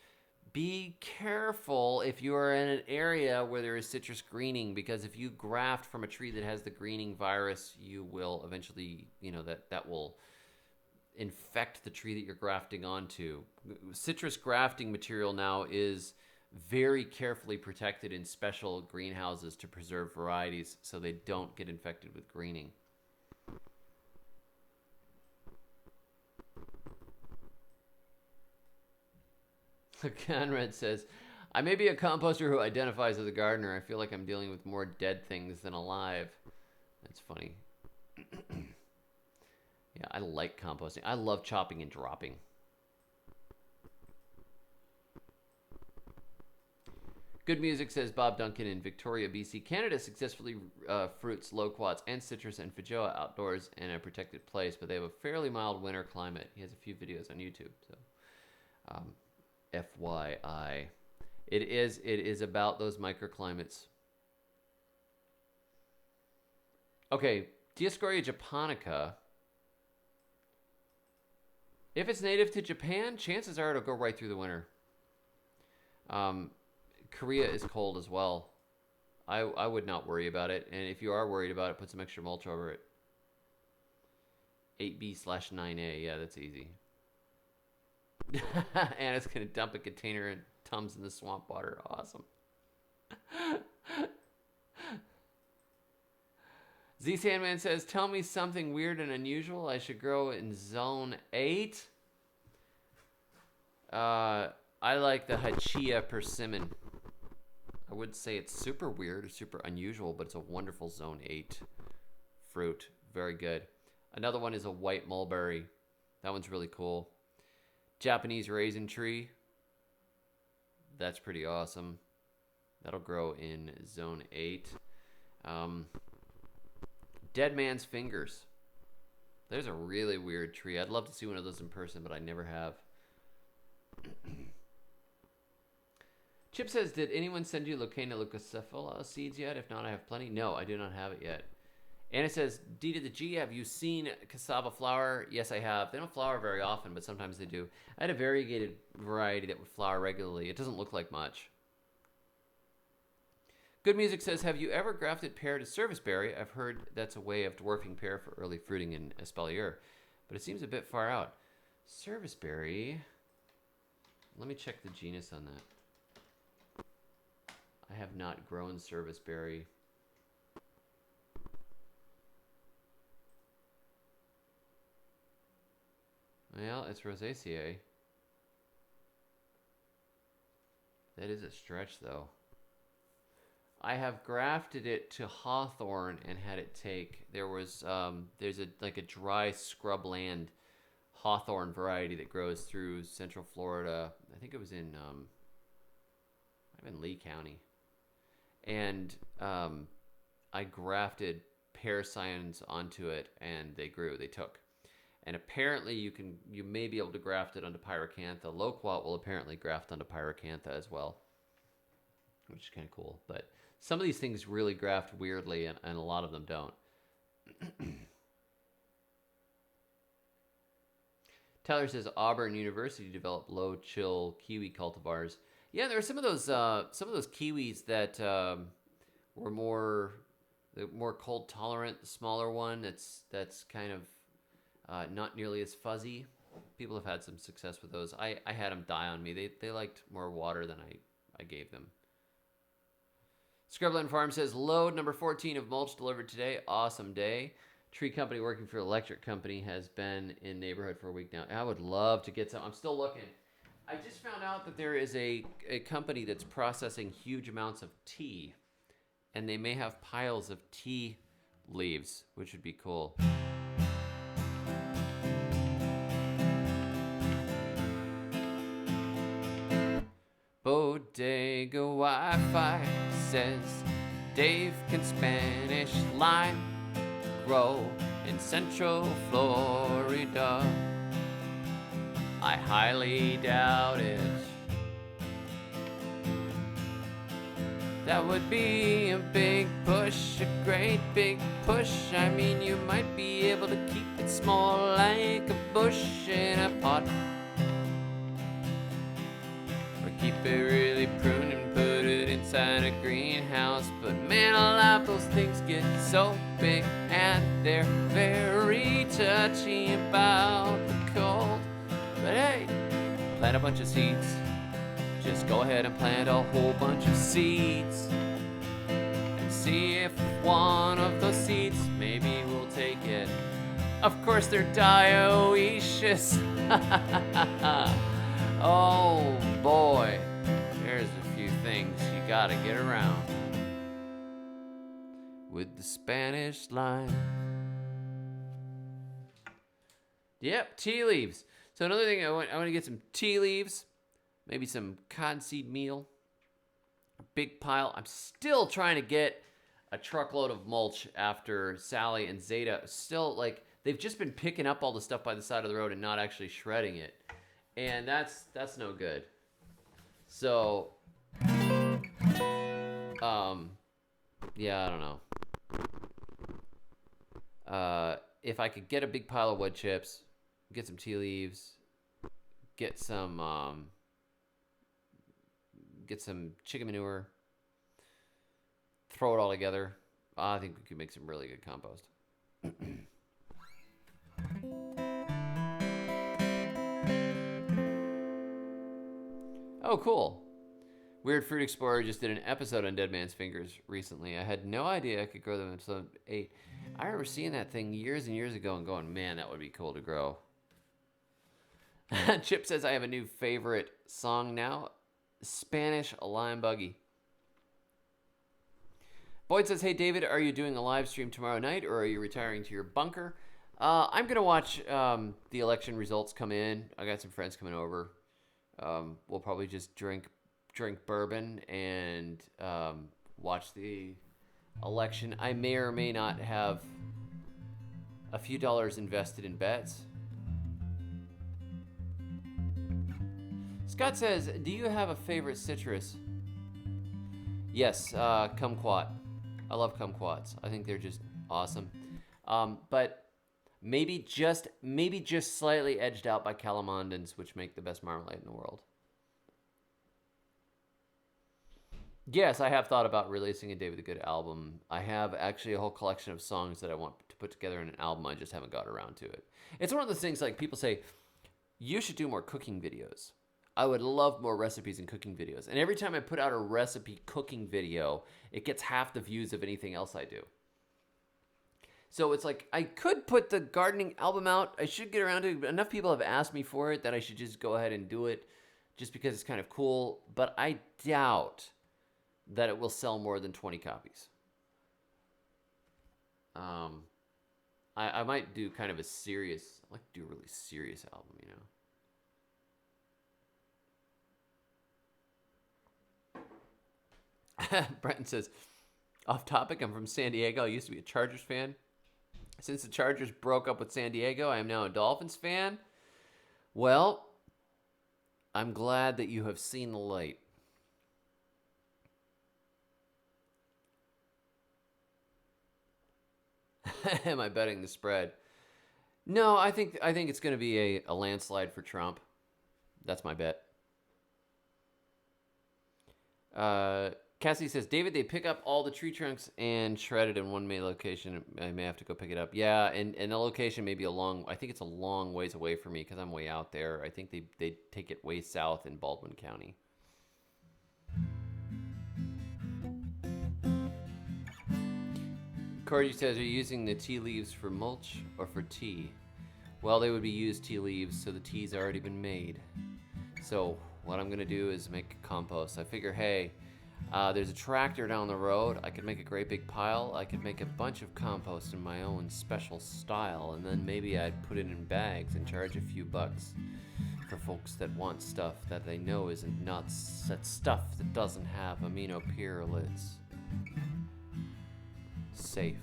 Speaker 1: be careful if you are in an area where there is citrus greening, because if you graft from a tree that has the greening virus, you will eventually, that will infect the tree that you're grafting onto. Citrus grafting material now is very carefully protected in special greenhouses to preserve varieties so they don't get infected with greening. Conrad says, I may be a composter who identifies as a gardener. I feel like I'm dealing with more dead things than alive. That's funny. Yeah, I like composting. I love chopping and dropping. Good music, says Bob Duncan in Victoria, BC. Canada successfully fruits loquats and citrus and feijoa outdoors in a protected place, but they have a fairly mild winter climate. He has a few videos on YouTube, so FYI. It is about those microclimates. Okay, Dioscorea japonica. If it's native to Japan, chances are it'll go right through the winter. Korea is cold as well. I would not worry about it. And if you are worried about it, put some extra mulch over it. 8B/9A. Yeah, that's easy. Anna's going to dump a container and Tums in the swamp water. Awesome. Z Sandman says, tell me something weird and unusual I should grow in zone 8. I like the Hachia persimmon. I would say it's super weird or super unusual, but it's a wonderful zone 8 fruit. Very good. Another one is a white mulberry. That one's really cool. Japanese raisin tree. That's pretty awesome. That'll grow in zone 8. Dead man's fingers. There's a really weird tree. I'd love to see one of those in person, but I never have. Chip says, did anyone send you Leucaena leucocephala seeds yet? If not, I have plenty. No, I do not have it yet. Anna says, D to the G, have you seen cassava flower? Yes, I have. They don't flower very often, but sometimes they do. I had a variegated variety that would flower regularly. It doesn't look like much. Good Music says, have you ever grafted pear to serviceberry? I've heard that's a way of dwarfing pear for early fruiting in espalier, but it seems a bit far out. Serviceberry. Let me check the genus on that. I have not grown serviceberry. Well, it's Rosaceae. That is a stretch, though. I have grafted it to hawthorn and had it take. There's a dry scrubland hawthorn variety that grows through Central Florida. I think it was in Lee County. And I grafted pear scions onto it, and they grew. They took. And apparently you may be able to graft it onto pyracantha. Loquat will apparently graft onto pyracantha as well, which is kind of cool. But some of these things really graft weirdly, and a lot of them don't. Tyler says Auburn University developed low-chill kiwi cultivars. Yeah, there are some of those kiwis that were more cold tolerant. The smaller one that's kind of not nearly as fuzzy. People have had some success with those. I had them die on me. They liked more water than I gave them. Scrubland Farm says, load number 14 of mulch delivered today. Awesome day. Tree company working for electric company has been in neighborhood for a week now. I would love to get some. I'm still looking. I just found out that there is a company that's processing huge amounts of tea, and they may have piles of tea leaves, which would be cool. Bodega Wi-Fi says Dave can Spanish lime grow in Central Florida. I highly doubt it. That would be a big push, a great big push. I mean, you might be able to keep it small like a bush in a pot. Keep it really pruned and put it inside a greenhouse. But man alive, those things get so big and they're very touchy about the cold. But hey, plant a bunch of seeds. Just go ahead and plant a whole bunch of seeds and see if one of those seeds maybe will take it. Of course they're dioecious. Oh boy, there's a few things you gotta get around with the Spanish lime. Yep, tea leaves. So another thing, I want to get some tea leaves, maybe some cottonseed meal, Big pile. I'm still trying to get a truckload of mulch after Sally and Zeta. Still, like, they've just been picking up all the stuff by the side of the road and not actually shredding it. And that's no good. So, yeah, I don't know. If I could get a big pile of wood chips, get some tea leaves, get some chicken manure, throw it all together, I think we could make some really good compost. Oh, cool. Weird Fruit Explorer just did an episode on Dead Man's Fingers recently. I had no idea I could grow them until 8. I remember seeing that thing years and years ago and going, man, that would be cool to grow. Chip says I have a new favorite song now, Spanish Lime Buggy. Boyd says, hey, David, are you doing a live stream tomorrow night or are you retiring to your bunker? I'm going to watch the election results come in. I got some friends coming over. We'll probably just drink bourbon and watch the election. I may or may not have a few dollars invested in bets. Scott says, do you have a favorite citrus? Yes, kumquat. I love kumquats. I think they're just awesome. But maybe just slightly edged out by calamondins, which make the best marmalade in the world. Yes, I have thought about releasing a David the Good album. I have actually a whole collection of songs that I want to put together in an album. I just haven't got around to it. It's one of those things, like, people say, you should do more cooking videos. I would love more recipes and cooking videos. And every time I put out a recipe cooking video, it gets half the views of anything else I do. So it's like, I could put the gardening album out. I should get around to it. Enough people have asked me for it that I should just go ahead and do it just because it's kind of cool. But I doubt that it will sell more than 20 copies. I might do kind of a serious, I like to do a really serious album, you know. Brenton says, off topic, I'm from San Diego. I used to be a Chargers fan. Since the Chargers broke up with San Diego, I am now a Dolphins fan. Well, I'm glad that you have seen the light. Am I betting the spread? No, I think it's going to be a landslide for Trump. That's my bet. Cassie says, David, they pick up all the tree trunks and shred it in one main location. I may have to go pick it up. Yeah, and the location may be I think it's a long ways away from me because I'm way out there. I think they take it way south in Baldwin County. Cordy says, are you using the tea leaves for mulch or for tea? Well, they would be used tea leaves, so the tea's already been made. So what I'm going to do is make a compost. I figure, hey, there's a tractor down the road. I could make a great big pile. I could make a bunch of compost in my own special style, and then maybe I'd put it in bags and charge a few bucks for folks that want stuff that they know isn't nuts. That stuff that doesn't have amino pyralids. Safe.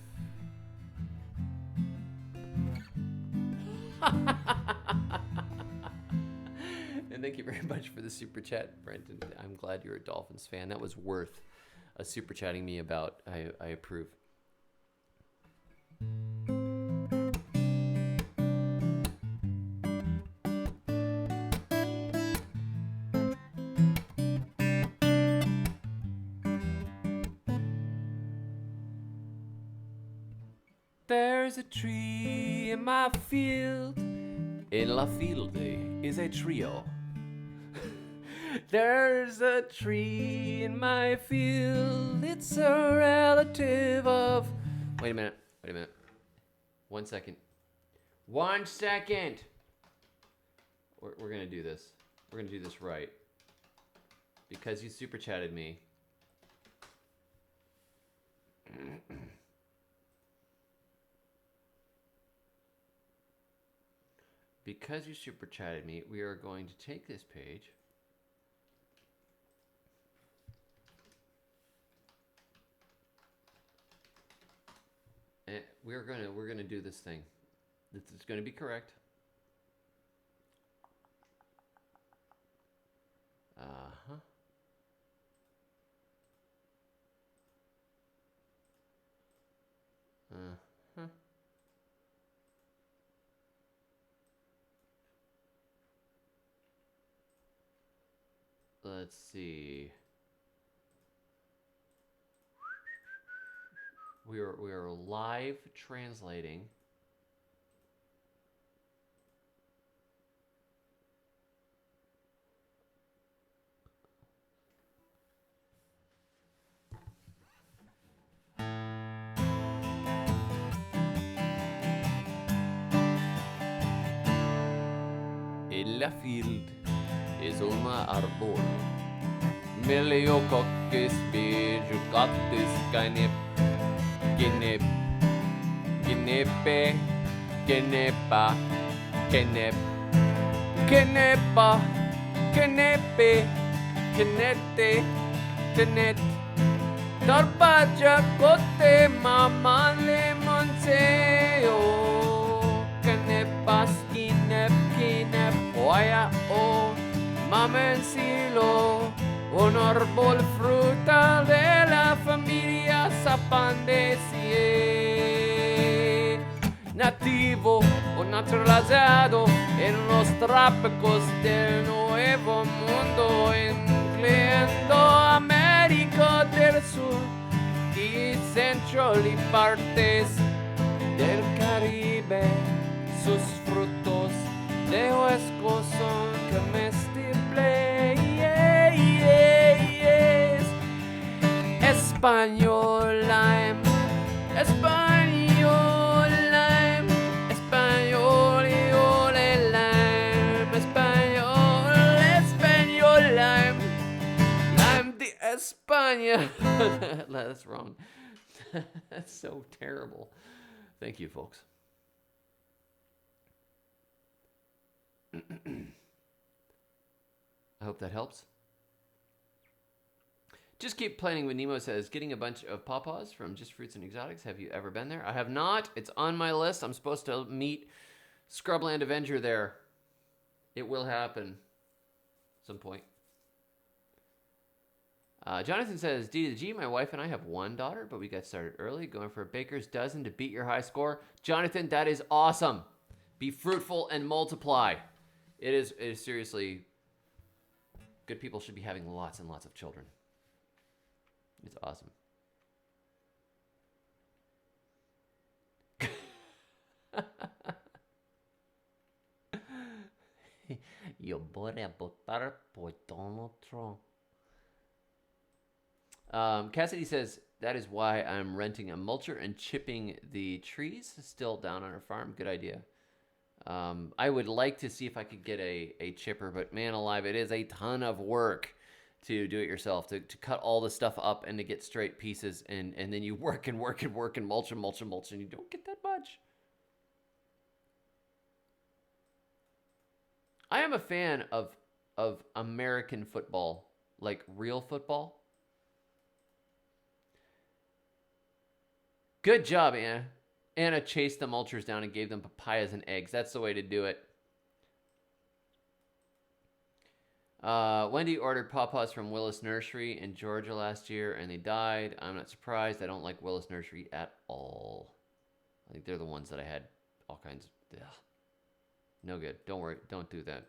Speaker 1: And thank you very much for the super chat, Brenton. I'm glad you're a Dolphins fan. That was worth a super chatting me about. I approve. There's a tree in my field. In la fielde is a trio. There's a tree in my field. It's a relative of... Wait a minute. 1 second. 1 second. We're going to do this. We're going to do this right. Because you super chatted me. Because you super chatted me, we are going to take this page We're gonna do this thing. This is gonna be correct. Uh-huh. Uh-huh. Let's see. We are live translating. In la field is una arbor. Meliococcus bejugatus canip. Genep. Genepe. Genepa. Genep. Genepa. Genepe. Genete. Tenet. Darbaja cote mama lemonteo. Genepas kinep kinep. Oya o. Mamensilo. Un árbol frutal de la familia Sapandaceae, nativo o naturalizado en los trópicos del Nuevo Mundo, incluyendo América del Sur y Central y partes del Caribe. Sus frutos de huesco son comestibles. Español lime, español lime, español lime, español lime, lime de España. That's wrong. That's so terrible. Thank you, folks. I hope that helps. Just keep planning when Nemo says, getting a bunch of pawpaws from Just Fruits and Exotics. Have you ever been there? I have not. It's on my list. I'm supposed to meet Scrubland Avenger there. It will happen. At some point. Jonathan says, D to the G, my wife and I have one daughter, but we got started early, going for a baker's dozen to beat your high score. Jonathan, that is awesome. Be fruitful and multiply. It is seriously, good people should be having lots and lots of children. It's awesome. Yo voy a votar por Donald Trump. Cassidy says, that is why I'm renting a mulcher and chipping the trees still down on our farm. Good idea. I would like to see if I could get a chipper, but man alive, it is a ton of work to do it yourself, to cut all the stuff up and to get straight pieces, and then you work and mulch and mulch, and you don't get that much. I am a fan of American football, like real football. Good job, Anna. Anna chased the mulchers down and gave them papayas and eggs. That's the way to do it. Wendy ordered pawpaws from Willis Nursery in Georgia last year, and they died. I'm not surprised. I don't like Willis Nursery at all. I think they're the ones that I had all kinds of... Ugh. No good. Don't worry. Don't do that.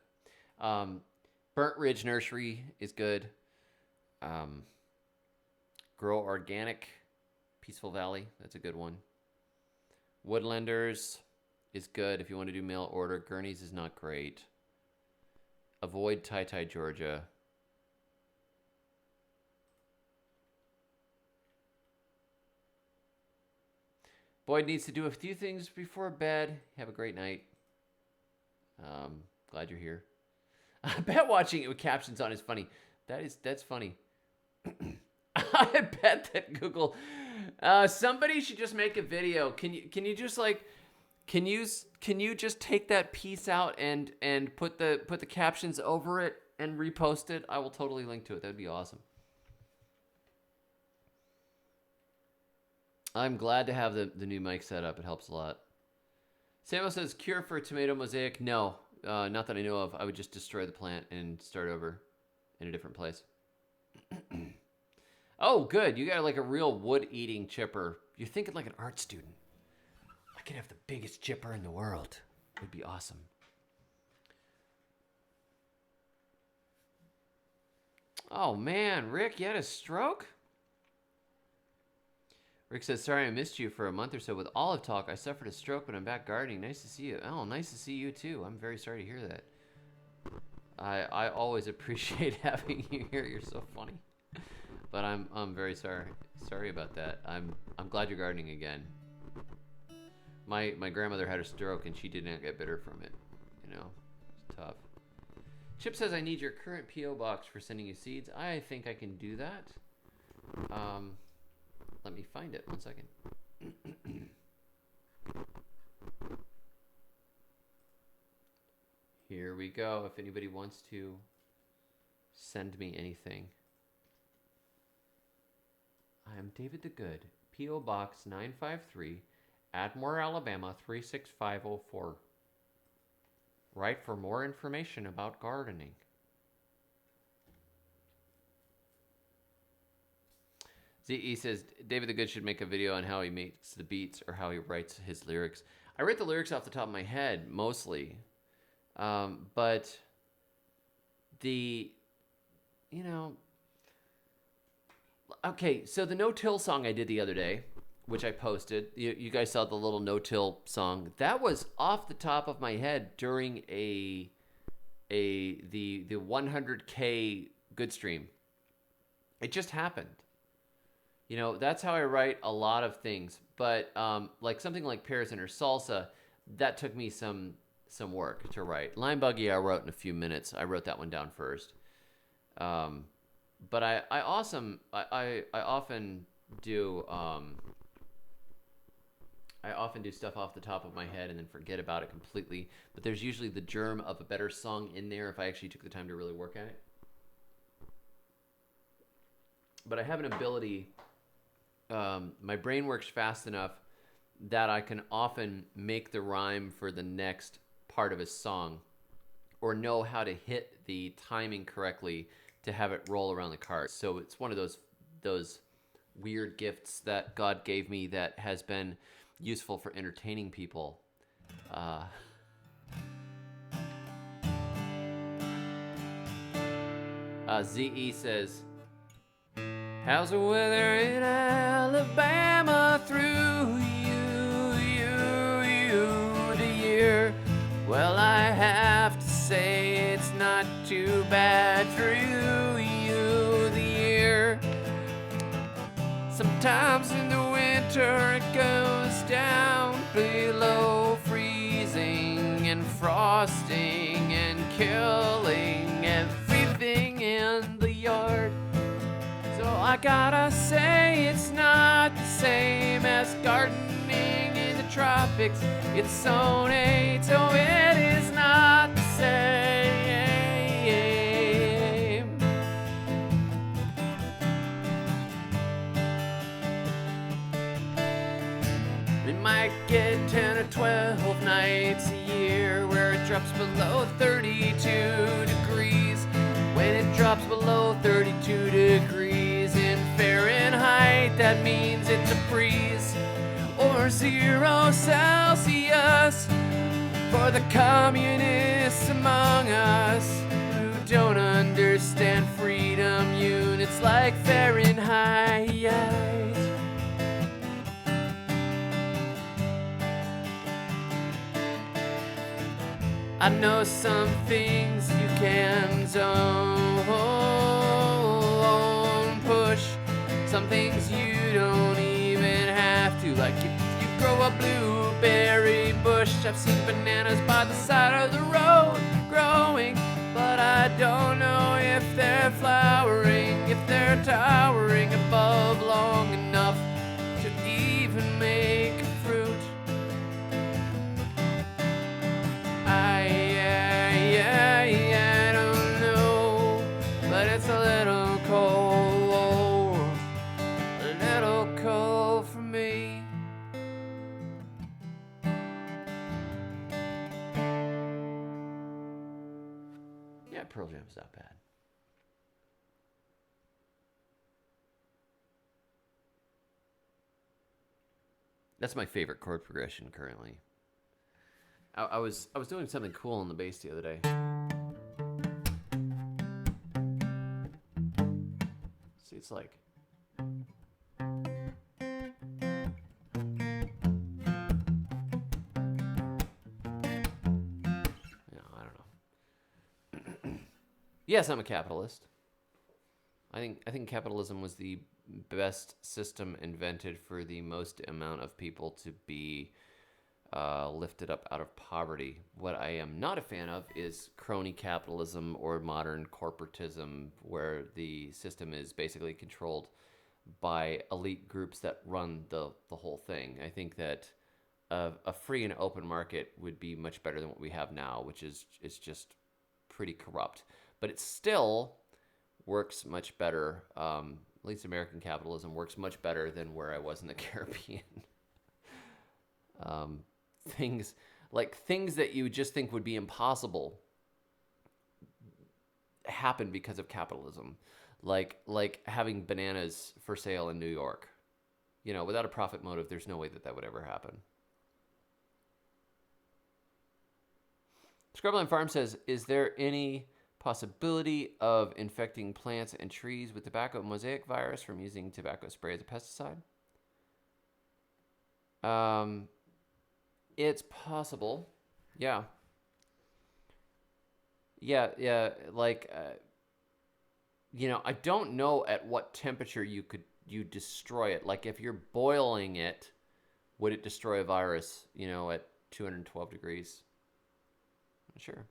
Speaker 1: Burnt Ridge Nursery is good. Grow Organic, Peaceful Valley. That's a good one. Woodlanders is good if you want to do mail order. Gurney's is not great. Avoid Tai, Georgia. Boyd needs to do a few things before bed. Have a great night. Glad you're here. I bet watching it with captions on is funny. That's funny. I bet that Google... somebody should just make a video. Can you just like... Can you just take that piece out and put the captions over it and repost it? I will totally link to it. That'd be awesome. I'm glad to have the new mic set up. It helps a lot. Samo says, cure for tomato mosaic? No, not that I know of. I would just destroy the plant and start over in a different place. Oh, good. You got like a real wood-eating chipper. You're thinking like an art student. I could have the biggest chipper in the world. It would be awesome. Oh, man. Rick, you had a stroke? Rick says, sorry I missed you for a month or so with Olive Talk. I suffered a stroke, but I'm back gardening. Nice to see you. Oh, nice to see you, too. I'm very sorry to hear that. I always appreciate having you here. You're so funny. But I'm very sorry about that. I'm glad you're gardening again. My grandmother had a stroke, and she did not get better from it. You know, it's tough. Chip says, I need your current P.O. box for sending you seeds. I think I can do that. Let me find it. 1 second. Here we go. If anybody wants to send me anything. I am David the Good. P.O. Box 953, Atmore, Alabama 36504. Write for more information about gardening. ZE says, David the Good should make a video on how he makes the beats or how he writes his lyrics. I write the lyrics off the top of my head, mostly. But okay, so the no-till song I did the other day, which I posted, you guys saw the little no-till song. That was off the top of my head during the 100K good stream. It just happened. You know, that's how I write a lot of things. But like something like Parison or Salsa, that took me some work to write. Lime Buggy I wrote in a few minutes. I wrote that one down first. But I often do stuff off the top of my head and then forget about it completely. But there's usually the germ of a better song in there if I actually took the time to really work at it. But I have an ability. My brain works fast enough that I can often make the rhyme for the next part of a song or know how to hit the timing correctly to have it roll around the card. So it's one of those weird gifts that God gave me that has been useful for entertaining people. ZE says, how's the weather in Alabama through the year? Well, I have to say it's not too bad through the year. Sometimes in the winter it goes down below freezing and frosting and killing everything in the yard. So I gotta say it's not the same as gardening in the tropics. It's zone 8, so it is not the same. We might get 10 or 12 nights a year where it drops below 32 degrees. When it drops below 32 degrees in Fahrenheit, that means it's a freeze. Or 0 Celsius for the communists among us who don't understand freedom units like Fahrenheit. I know some things you can zone push, some things you don't even have to. Like if you grow a blueberry bush, I've seen bananas by the side of the road growing, but I don't know if they're flowering, if they're towering above long enough to even make a fruit. I don't know, but it's a little cold for me. Pearl Jam's not bad. That's my favorite chord progression currently. I was doing something cool on the bass the other day. See, it's like. I don't know. Yes, I'm a capitalist. I think capitalism was the best system invented for the most amount of people to be lifted up out of poverty. What I am not a fan of is crony capitalism or modern corporatism, where the system is basically controlled by elite groups that run the whole thing. I think that a free and open market would be much better than what we have now, which is just pretty corrupt. But it still works much better. At least American capitalism works much better than where I was in the Caribbean. um, things that you just think would be impossible happen because of capitalism, like having bananas for sale in New York. Without a profit motive, there's no way that would ever happen. Scrubland Farm says, is there any possibility of infecting plants and trees with tobacco mosaic virus from using tobacco spray as a pesticide? It's possible. Yeah. Yeah. Like, I don't know at what temperature you destroy it. Like, if you're boiling it, would it destroy a virus, at 212 degrees? Not sure.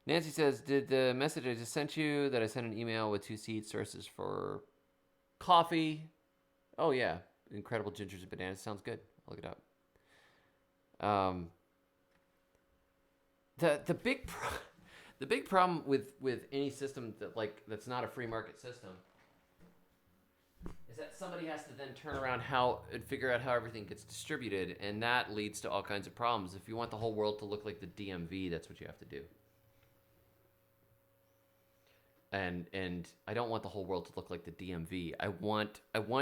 Speaker 1: Nancy says, did the message I just sent you that I sent an email with 2 seed sources for coffee? Oh, yeah. Incredible Gingers and Bananas. Sounds good. I'll look it up. The big problem with any system that's not a free market system is that somebody has to then turn around and figure out how everything gets distributed, and that leads to all kinds of problems. If you want the whole world to look like the DMV, that's what you have to do. And I don't want the whole world to look like the DMV. I want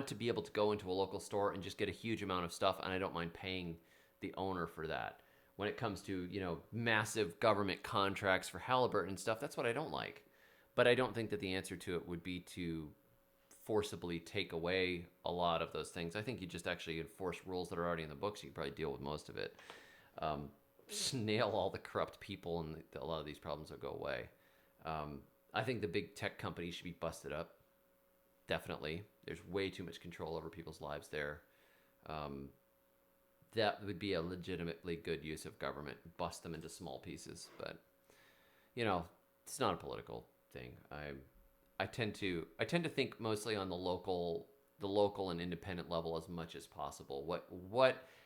Speaker 1: to be able to go into a local store and just get a huge amount of stuff, and I don't mind paying the owner for that. When it comes to, massive government contracts for Halliburton and stuff, that's what I don't like. But I don't think that the answer to it would be to forcibly take away a lot of those things. I think you just actually enforce rules that are already in the books. You can probably deal with most of it. Just nail all the corrupt people, and a lot of these problems will go away. I think the big tech companies should be busted up. Definitely. There's way too much control over people's lives there. That would be a legitimately good use of government. Bust them into small pieces. But, it's not a political thing. I tend to think mostly on the local and independent level as much as possible.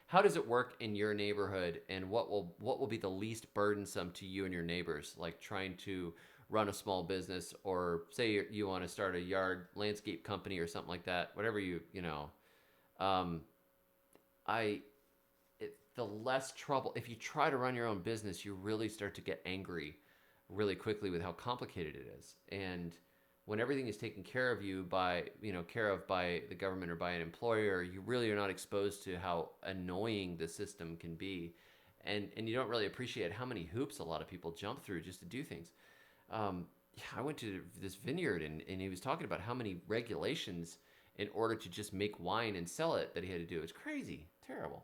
Speaker 1: How does it work in your neighborhood, and what will be the least burdensome to you and your neighbors? Like trying to run a small business, or say you want to start a yard landscape company or something like that. Whatever the less trouble. If you try to run your own business, you really start to get angry really quickly with how complicated it is. And when everything is taken care of by the government or by an employer, you really are not exposed to how annoying the system can be. And you don't really appreciate how many hoops a lot of people jump through just to do things. I went to this vineyard and he was talking about how many regulations in order to just make wine and sell it that he had to do. It's crazy. Terrible.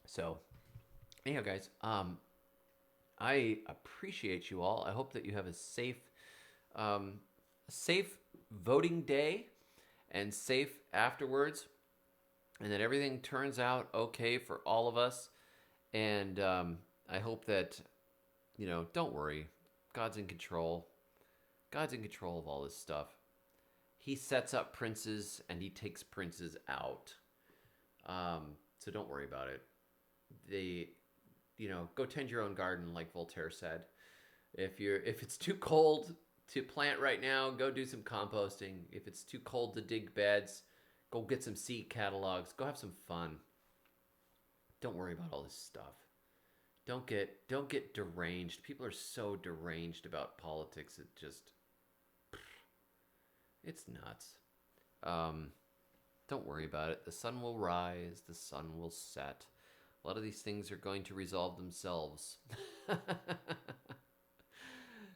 Speaker 1: So, anyhow, guys, I appreciate you all. I hope that you have a safe voting day and safe afterwards, and that everything turns out okay for all of us. And I hope that, don't worry. God's in control. God's in control of all this stuff. He sets up princes and he takes princes out. So don't worry about it. Go tend your own garden, like Voltaire said. If it's too cold, to plant right now, go do some composting. If it's too cold to dig beds, go get some seed catalogs. Go have some fun. Don't worry about all this stuff. Don't get deranged. People are so deranged about politics. It's nuts. Don't worry about it. The sun will rise. The sun will set. A lot of these things are going to resolve themselves.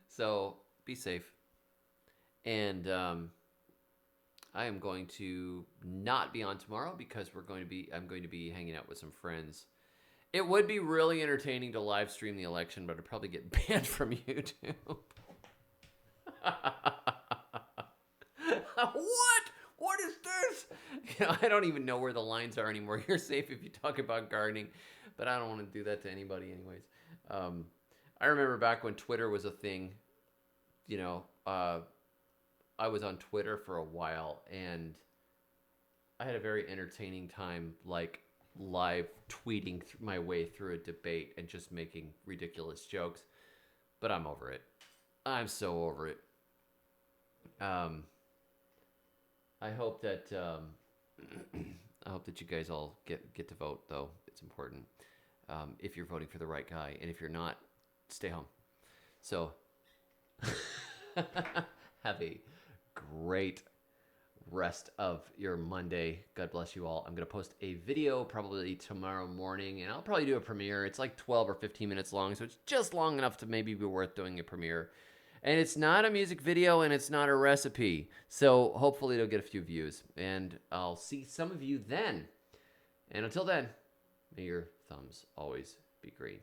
Speaker 1: So be safe. And I am going to not be on tomorrow because I'm going to be hanging out with some friends. It would be really entertaining to live stream the election, but I'd probably get banned from YouTube. What? What is this? I don't even know where the lines are anymore. You're safe if you talk about gardening, but I don't want to do that to anybody anyways. I remember back when Twitter was a thing, I was on Twitter for a while, and I had a very entertaining time, like live tweeting my way through a debate and just making ridiculous jokes. But I'm over it. I'm so over it. I hope that I hope that you guys all get to vote, though. It's important. If you're voting for the right guy, and if you're not, stay home. So have a great rest of your Monday. God bless you all. I'm going to post a video probably tomorrow morning, and I'll probably do a premiere. It's like 12 or 15 minutes long, so it's just long enough to maybe be worth doing a premiere. And it's not a music video, and it's not a recipe. So hopefully it'll get a few views, and I'll see some of you then. And until then, may your thumbs always be green.